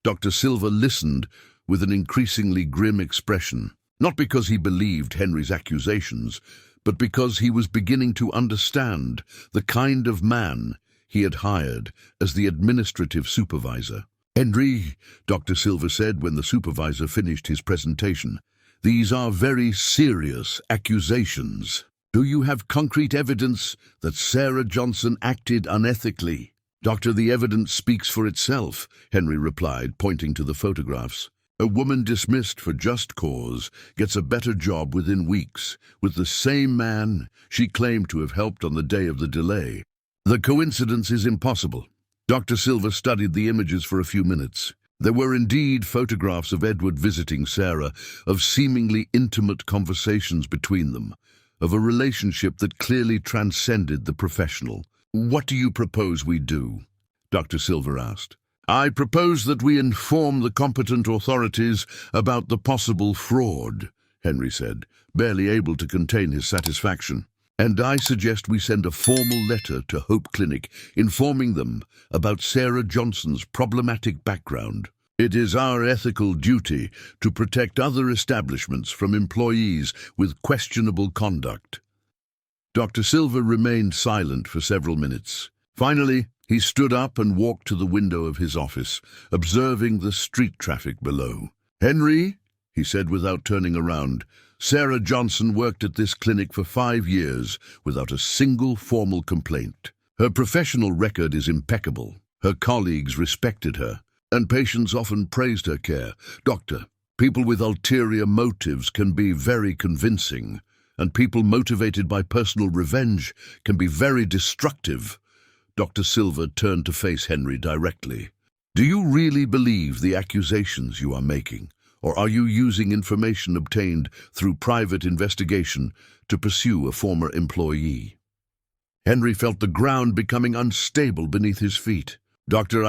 Dr. Silver listened with an increasingly grim expression, not because he believed Henry's accusations, but because he was beginning to understand the kind of man he had hired as the administrative supervisor. "Henry," Dr. Silver said when the supervisor finished his presentation, "these are very serious accusations. Do you have concrete evidence that Sarah Johnson acted unethically? Doctor, the evidence speaks for itself, Henry replied, pointing to the photographs. A woman dismissed for just cause gets a better job within weeks with the same man she claimed to have helped on the day of the delay. The coincidence is impossible. Dr. Silver studied the images for a few minutes. There were indeed photographs of Edward visiting Sarah, of seemingly intimate conversations between them, of a relationship that clearly transcended the professional. What do you propose we do? Dr. Silver asked. I propose that we inform the competent authorities about the possible fraud, Henry said, barely able to contain his satisfaction. And I suggest we send a formal letter to Hope Clinic informing them about Sarah Johnson's problematic background. It is our ethical duty to protect other establishments from employees with questionable conduct. Dr. Silver remained silent for several minutes. Finally, he stood up and walked to the window of his office, observing the street traffic below. Henry, he said without turning around, Sarah Johnson worked at this clinic for 5 years without a single formal complaint. Her professional record is impeccable. Her colleagues respected her, and patients often praised her care. Doctor, people with ulterior motives can be very convincing, and people motivated by personal revenge can be very destructive. Dr. Silver turned to face Henry directly. Do you really believe the accusations you are making? Or are you using information obtained through private investigation to pursue a former employee? Henry felt the ground becoming unstable beneath his feet. Doctor,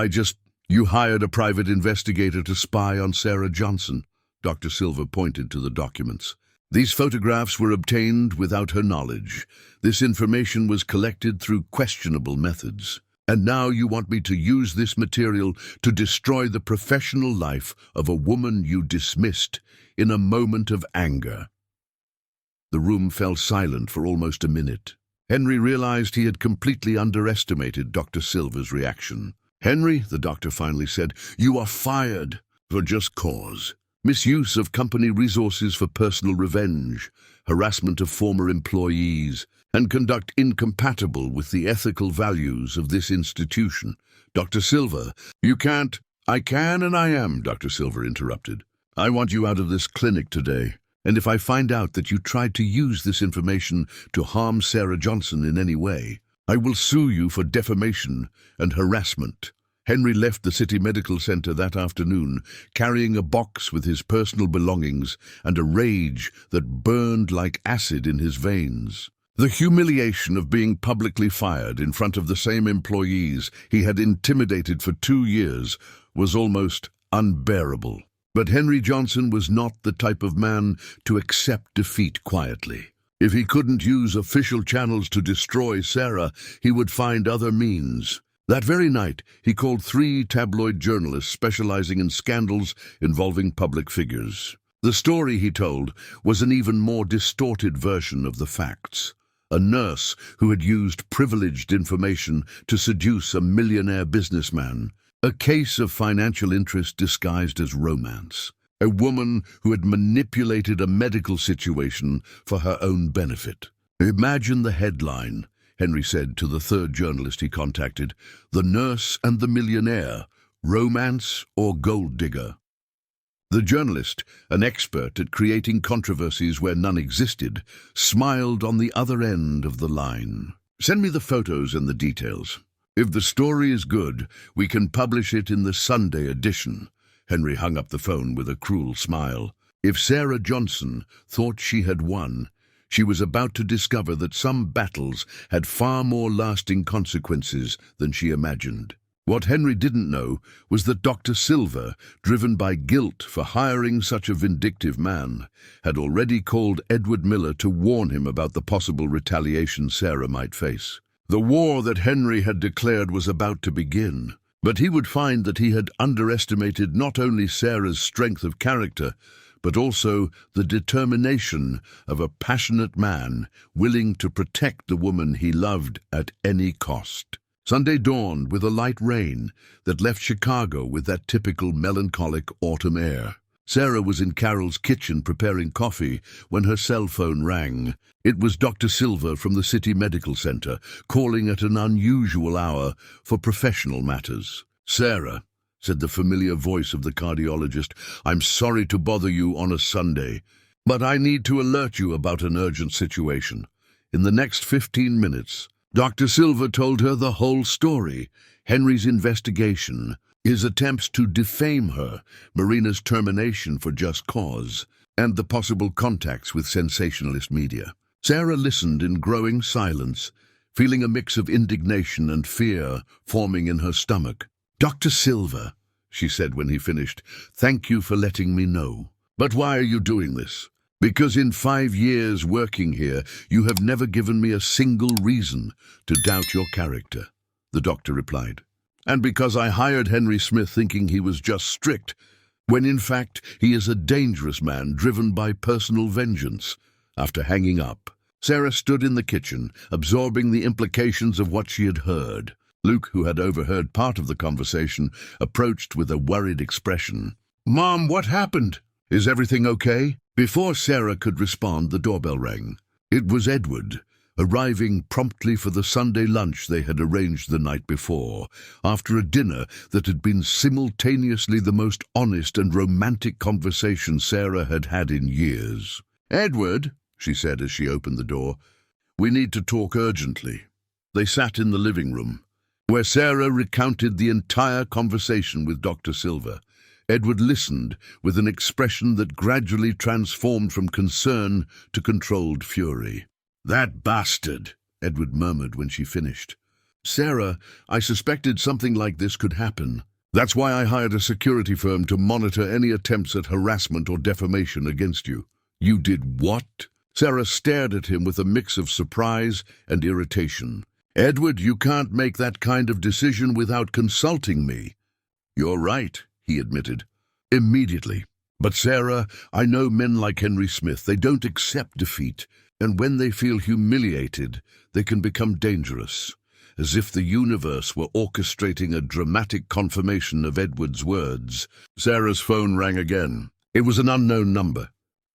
you hired a private investigator to spy on Sarah Johnson. Dr. Silver pointed to the documents. These photographs were obtained without her knowledge. This information was collected through questionable methods. And now you want me to use this material to destroy the professional life of a woman you dismissed in a moment of anger. The room fell silent for almost a minute. Henry realized he had completely underestimated Dr. Silver's reaction. Henry, the doctor finally said, you are fired for just cause. Misuse of company resources for personal revenge, harassment of former employees, and conduct incompatible with the ethical values of this institution. Dr. Silver, you can't. I can and I am, Dr. Silver interrupted. I want you out of this clinic today, and if I find out that you tried to use this information to harm Sarah Johnson in any way, I will sue you for defamation and harassment. Henry left the City Medical Center that afternoon, carrying a box with his personal belongings and a rage that burned like acid in his veins. The humiliation of being publicly fired in front of the same employees he had intimidated for 2 years was almost unbearable. But Henry Johnson was not the type of man to accept defeat quietly. If he couldn't use official channels to destroy Sarah, he would find other means. That very night, he called 3 tabloid journalists specializing in scandals involving public figures. The story, he told, was an even more distorted version of the facts. A nurse who had used privileged information to seduce a millionaire businessman. A case of financial interest disguised as romance. A woman who had manipulated a medical situation for her own benefit. Imagine the headline, Henry said to the 3rd journalist he contacted. The Nurse and the Millionaire, Romance or Gold Digger? The journalist, an expert at creating controversies where none existed, smiled on the other end of the line. Send me the photos and the details. If the story is good, we can publish it in the Sunday edition. Henry hung up the phone with a cruel smile. If Sarah Johnson thought she had won, she was about to discover that some battles had far more lasting consequences than she imagined. What Henry didn't know was that Dr. Silver, driven by guilt for hiring such a vindictive man, had already called Edward Miller to warn him about the possible retaliation Sarah might face. The war that Henry had declared was about to begin, but he would find that he had underestimated not only Sarah's strength of character, but also the determination of a passionate man willing to protect the woman he loved at any cost. Sunday dawned with a light rain that left Chicago with that typical melancholic autumn air. Sarah was in Carol's kitchen preparing coffee when her cell phone rang. It was Dr. Silver from the City Medical Center, calling at an unusual hour for professional matters. "Sarah," said the familiar voice of the cardiologist, "I'm sorry to bother you on a Sunday, but I need to alert you about an urgent situation. In the next 15 minutes, Dr. Silver told her the whole story, Henry's investigation, his attempts to defame her, Marina's termination for just cause, and the possible contacts with sensationalist media." Sarah listened in growing silence, feeling a mix of indignation and fear forming in her stomach. "Dr. Silver," she said when he finished, "thank you for letting me know. But why are you doing this?" "Because in 5 years working here, you have never given me a single reason to doubt your character," the doctor replied. "And because I hired Henry Smith thinking he was just strict, when in fact he is a dangerous man driven by personal vengeance." After hanging up, Sarah stood in the kitchen, absorbing the implications of what she had heard. Luke, who had overheard part of the conversation, approached with a worried expression. "Mom, what happened? Is everything okay?" Before Sarah could respond, the doorbell rang. It was Edward, arriving promptly for the Sunday lunch they had arranged the night before, after a dinner that had been simultaneously the most honest and romantic conversation Sarah had had in years. "Edward," she said as she opened the door, "we need to talk urgently." They sat in the living room, where Sarah recounted the entire conversation with Dr. Silver. Edward listened with an expression that gradually transformed from concern to controlled fury. "That bastard," Edward murmured when she finished. "Sarah, I suspected something like this could happen. That's why I hired a security firm to monitor any attempts at harassment or defamation against you." "You did what?" Sarah stared at him with a mix of surprise and irritation. "Edward, you can't make that kind of decision without consulting me." "You're right," he admitted. "Immediately. But Sarah, I know men like Henry Smith. They don't accept defeat, and when they feel humiliated, they can become dangerous, as if the universe were orchestrating a dramatic confirmation of Edward's words." Sarah's phone rang again. It was an unknown number.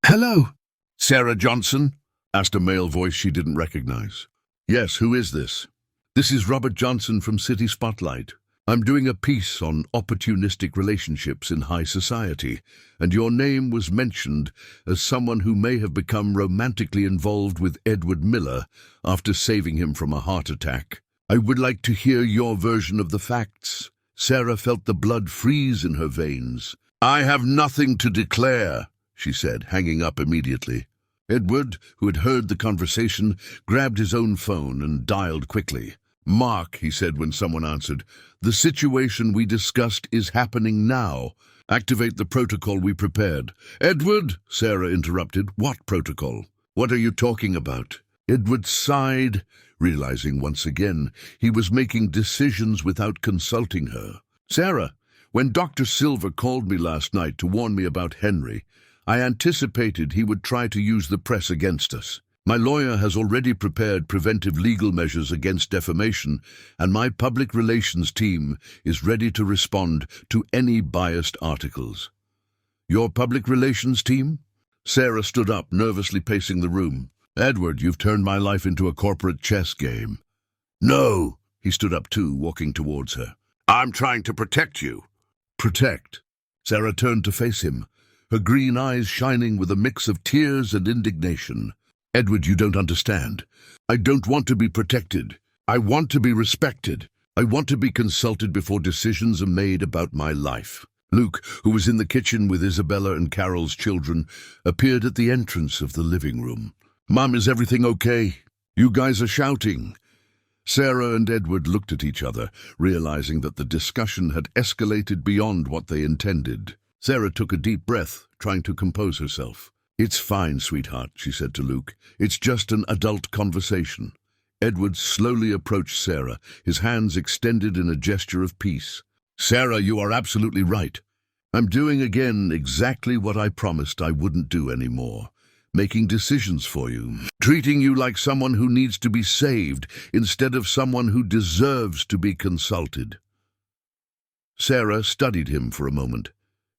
"Hello, Sarah Johnson?" asked a male voice she didn't recognize. "Yes, who is this?" "This is Robert Johnson from City Spotlight. I'm doing a piece on opportunistic relationships in high society, and your name was mentioned as someone who may have become romantically involved with Edward Miller after saving him from a heart attack. I would like to hear your version of the facts." Sarah felt the blood freeze in her veins. "I have nothing to declare," she said, hanging up immediately. Edward, who had heard the conversation, grabbed his own phone and dialed quickly. "Mark," he said when someone answered, "the situation we discussed is happening now. Activate the protocol we prepared." "Edward," Sarah interrupted, "what protocol? What are you talking about?" Edward sighed, realizing once again he was making decisions without consulting her. "Sarah, when Dr. Silver called me last night to warn me about Henry, I anticipated he would try to use the press against us. My lawyer has already prepared preventive legal measures against defamation, and my public relations team is ready to respond to any biased articles." "Your public relations team?" Sarah stood up, nervously pacing the room. "Edward, you've turned my life into a corporate chess game." "No!" He stood up too, walking towards her. "I'm trying to protect you." "Protect?" Sarah turned to face him, her green eyes shining with a mix of tears and indignation. "Edward, you don't understand. I don't want to be protected. I want to be respected. I want to be consulted before decisions are made about my life." Luke, who was in the kitchen with Isabella and Carol's children, appeared at the entrance of the living room. "Mom, is everything okay? You guys are shouting." Sarah and Edward looked at each other, realizing that the discussion had escalated beyond what they intended. Sarah took a deep breath, trying to compose herself. "It's fine, sweetheart," she said to Luke. "It's just an adult conversation." Edward slowly approached Sarah, his hands extended in a gesture of peace. "Sarah, you are absolutely right. I'm doing again exactly what I promised I wouldn't do anymore. Making decisions for you. Treating you like someone who needs to be saved instead of someone who deserves to be consulted." Sarah studied him for a moment.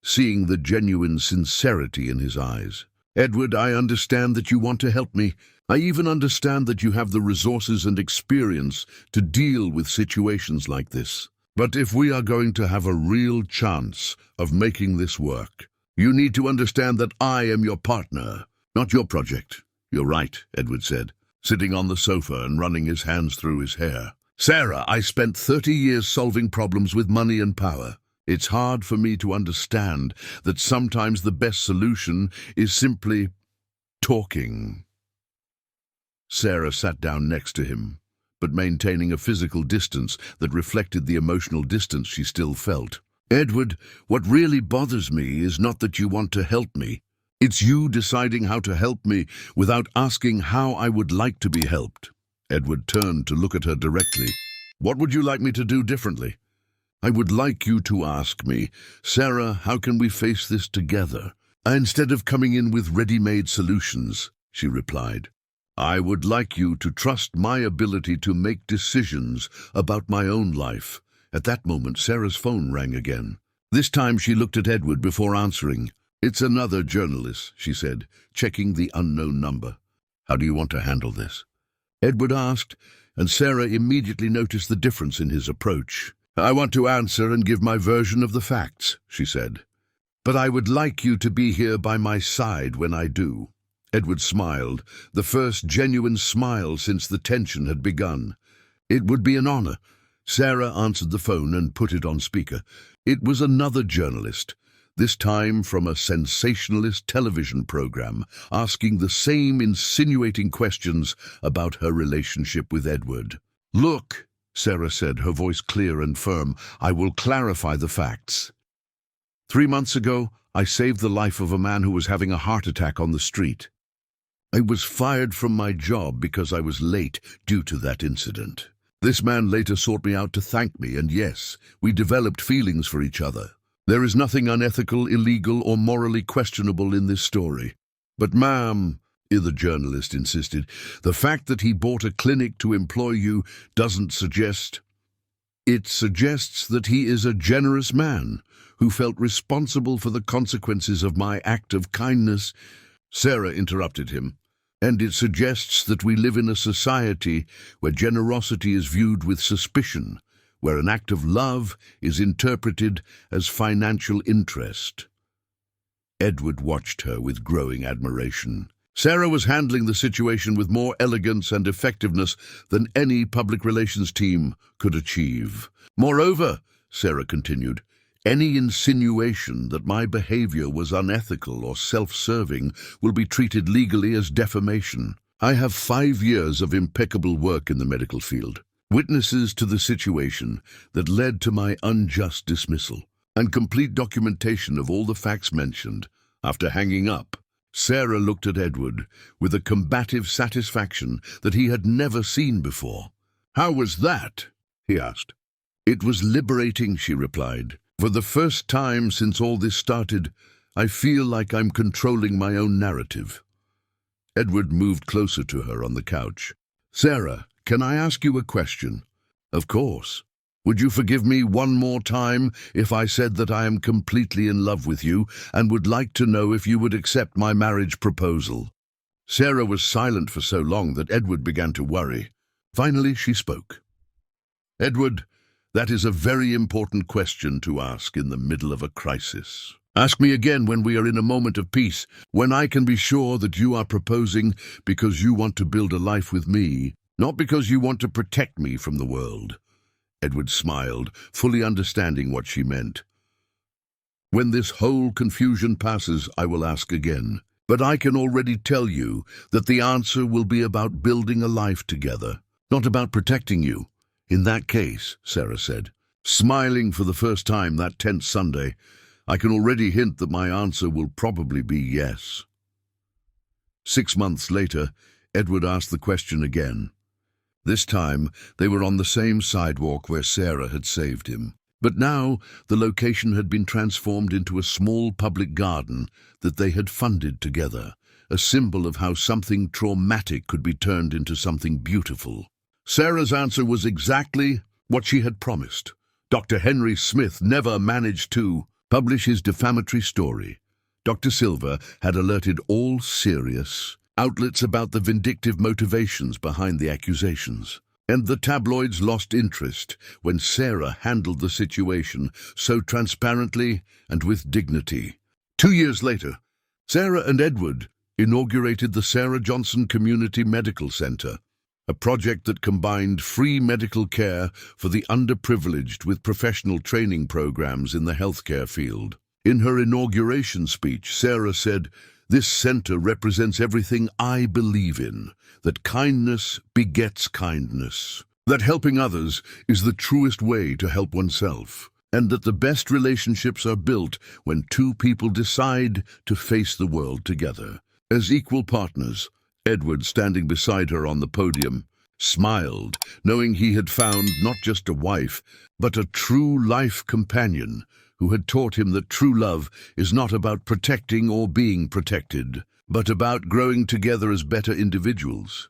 seeing the genuine sincerity in his eyes. "Edward, I understand that you want to help me. I even understand that you have the resources and experience to deal with situations like this. But if we are going to have a real chance of making this work, you need to understand that I am your partner, not your project." "You're right," Edward said, sitting on the sofa and running his hands through his hair. "Sarah, I spent 30 years solving problems with money and power. It's hard for me to understand that sometimes the best solution is simply talking." Sarah sat down next to him, but maintaining a physical distance that reflected the emotional distance she still felt. "Edward, what really bothers me is not that you want to help me. It's you deciding how to help me without asking how I would like to be helped." Edward turned to look at her directly. "What would you like me to do differently?" "I would like you to ask me, Sarah, how can we face this together? Instead of coming in with ready-made solutions," she replied. "I would like you to trust my ability to make decisions about my own life." At that moment, Sarah's phone rang again. This time she looked at Edward before answering. "It's another journalist," she said, checking the unknown number. "How do you want to handle this?" Edward asked, and Sarah immediately noticed the difference in his approach. "I want to answer and give my version of the facts," she said. "But I would like you to be here by my side when I do." Edward smiled, the first genuine smile since the tension had begun. "It would be an honor." Sarah answered the phone and put it on speaker. It was another journalist, this time from a sensationalist television program, asking the same insinuating questions about her relationship with Edward. "Look," Sarah said, her voice clear and firm, "I will clarify the facts. 3 months ago, I saved the life of a man who was having a heart attack on the street. I was fired from my job because I was late due to that incident. This man later sought me out to thank me, and yes, we developed feelings for each other. There is nothing unethical, illegal, or morally questionable in this story. But ma'am," the journalist insisted, "the fact that he bought a clinic to employ you doesn't suggest... It suggests that he is a generous man who felt responsible for the consequences of my act of kindness." Sarah interrupted him. "And it suggests that we live in a society where generosity is viewed with suspicion, where an act of love is interpreted as financial interest." Edward watched her with growing admiration. Sarah was handling the situation with more elegance and effectiveness than any public relations team could achieve. "Moreover," Sarah continued, "any insinuation that my behavior was unethical or self-serving will be treated legally as defamation. I have 5 years of impeccable work in the medical field, witnesses to the situation that led to my unjust dismissal, and complete documentation of all the facts mentioned." After hanging up, Sarah looked at Edward with a combative satisfaction that he had never seen before. "How was that?" he asked. "It was liberating," she replied. "For the first time since all this started, I feel like I'm controlling my own narrative." Edward moved closer to her on the couch. "Sarah, can I ask you a question?" "Of course." "Would you forgive me one more time if I said that I am completely in love with you and would like to know if you would accept my marriage proposal?" Sarah was silent for so long that Edward began to worry. Finally, she spoke. "Edward, that is a very important question to ask in the middle of a crisis. Ask me again when we are in a moment of peace, when I can be sure that you are proposing because you want to build a life with me, not because you want to protect me from the world." Edward smiled, fully understanding what she meant. "When this whole confusion passes, I will ask again. But I can already tell you that the answer will be about building a life together, not about protecting you." "In that case," Sarah said, smiling for the first time that tense Sunday, "I can already hint that my answer will probably be yes." 6 months later, Edward asked the question again. This time, they were on the same sidewalk where Sarah had saved him. But now, the location had been transformed into a small public garden that they had funded together, a symbol of how something traumatic could be turned into something beautiful. Sarah's answer was exactly what she had promised. Dr. Henry Smith never managed to publish his defamatory story. Dr. Silva had alerted all serious outlets about the vindictive motivations behind the accusations. And the tabloids lost interest when Sarah handled the situation so transparently and with dignity. 2 years later, Sarah and Edward inaugurated the Sarah Johnson Community Medical Center, a project that combined free medical care for the underprivileged with professional training programs in the healthcare field. In her inauguration speech, Sarah said, "This center represents everything I believe in, that kindness begets kindness, that helping others is the truest way to help oneself, and that the best relationships are built when two people decide to face the world together as equal partners." Edward, standing beside her on the podium, smiled, knowing he had found not just a wife, but a true life companion who had taught him that true love is not about protecting or being protected, but about growing together as better individuals.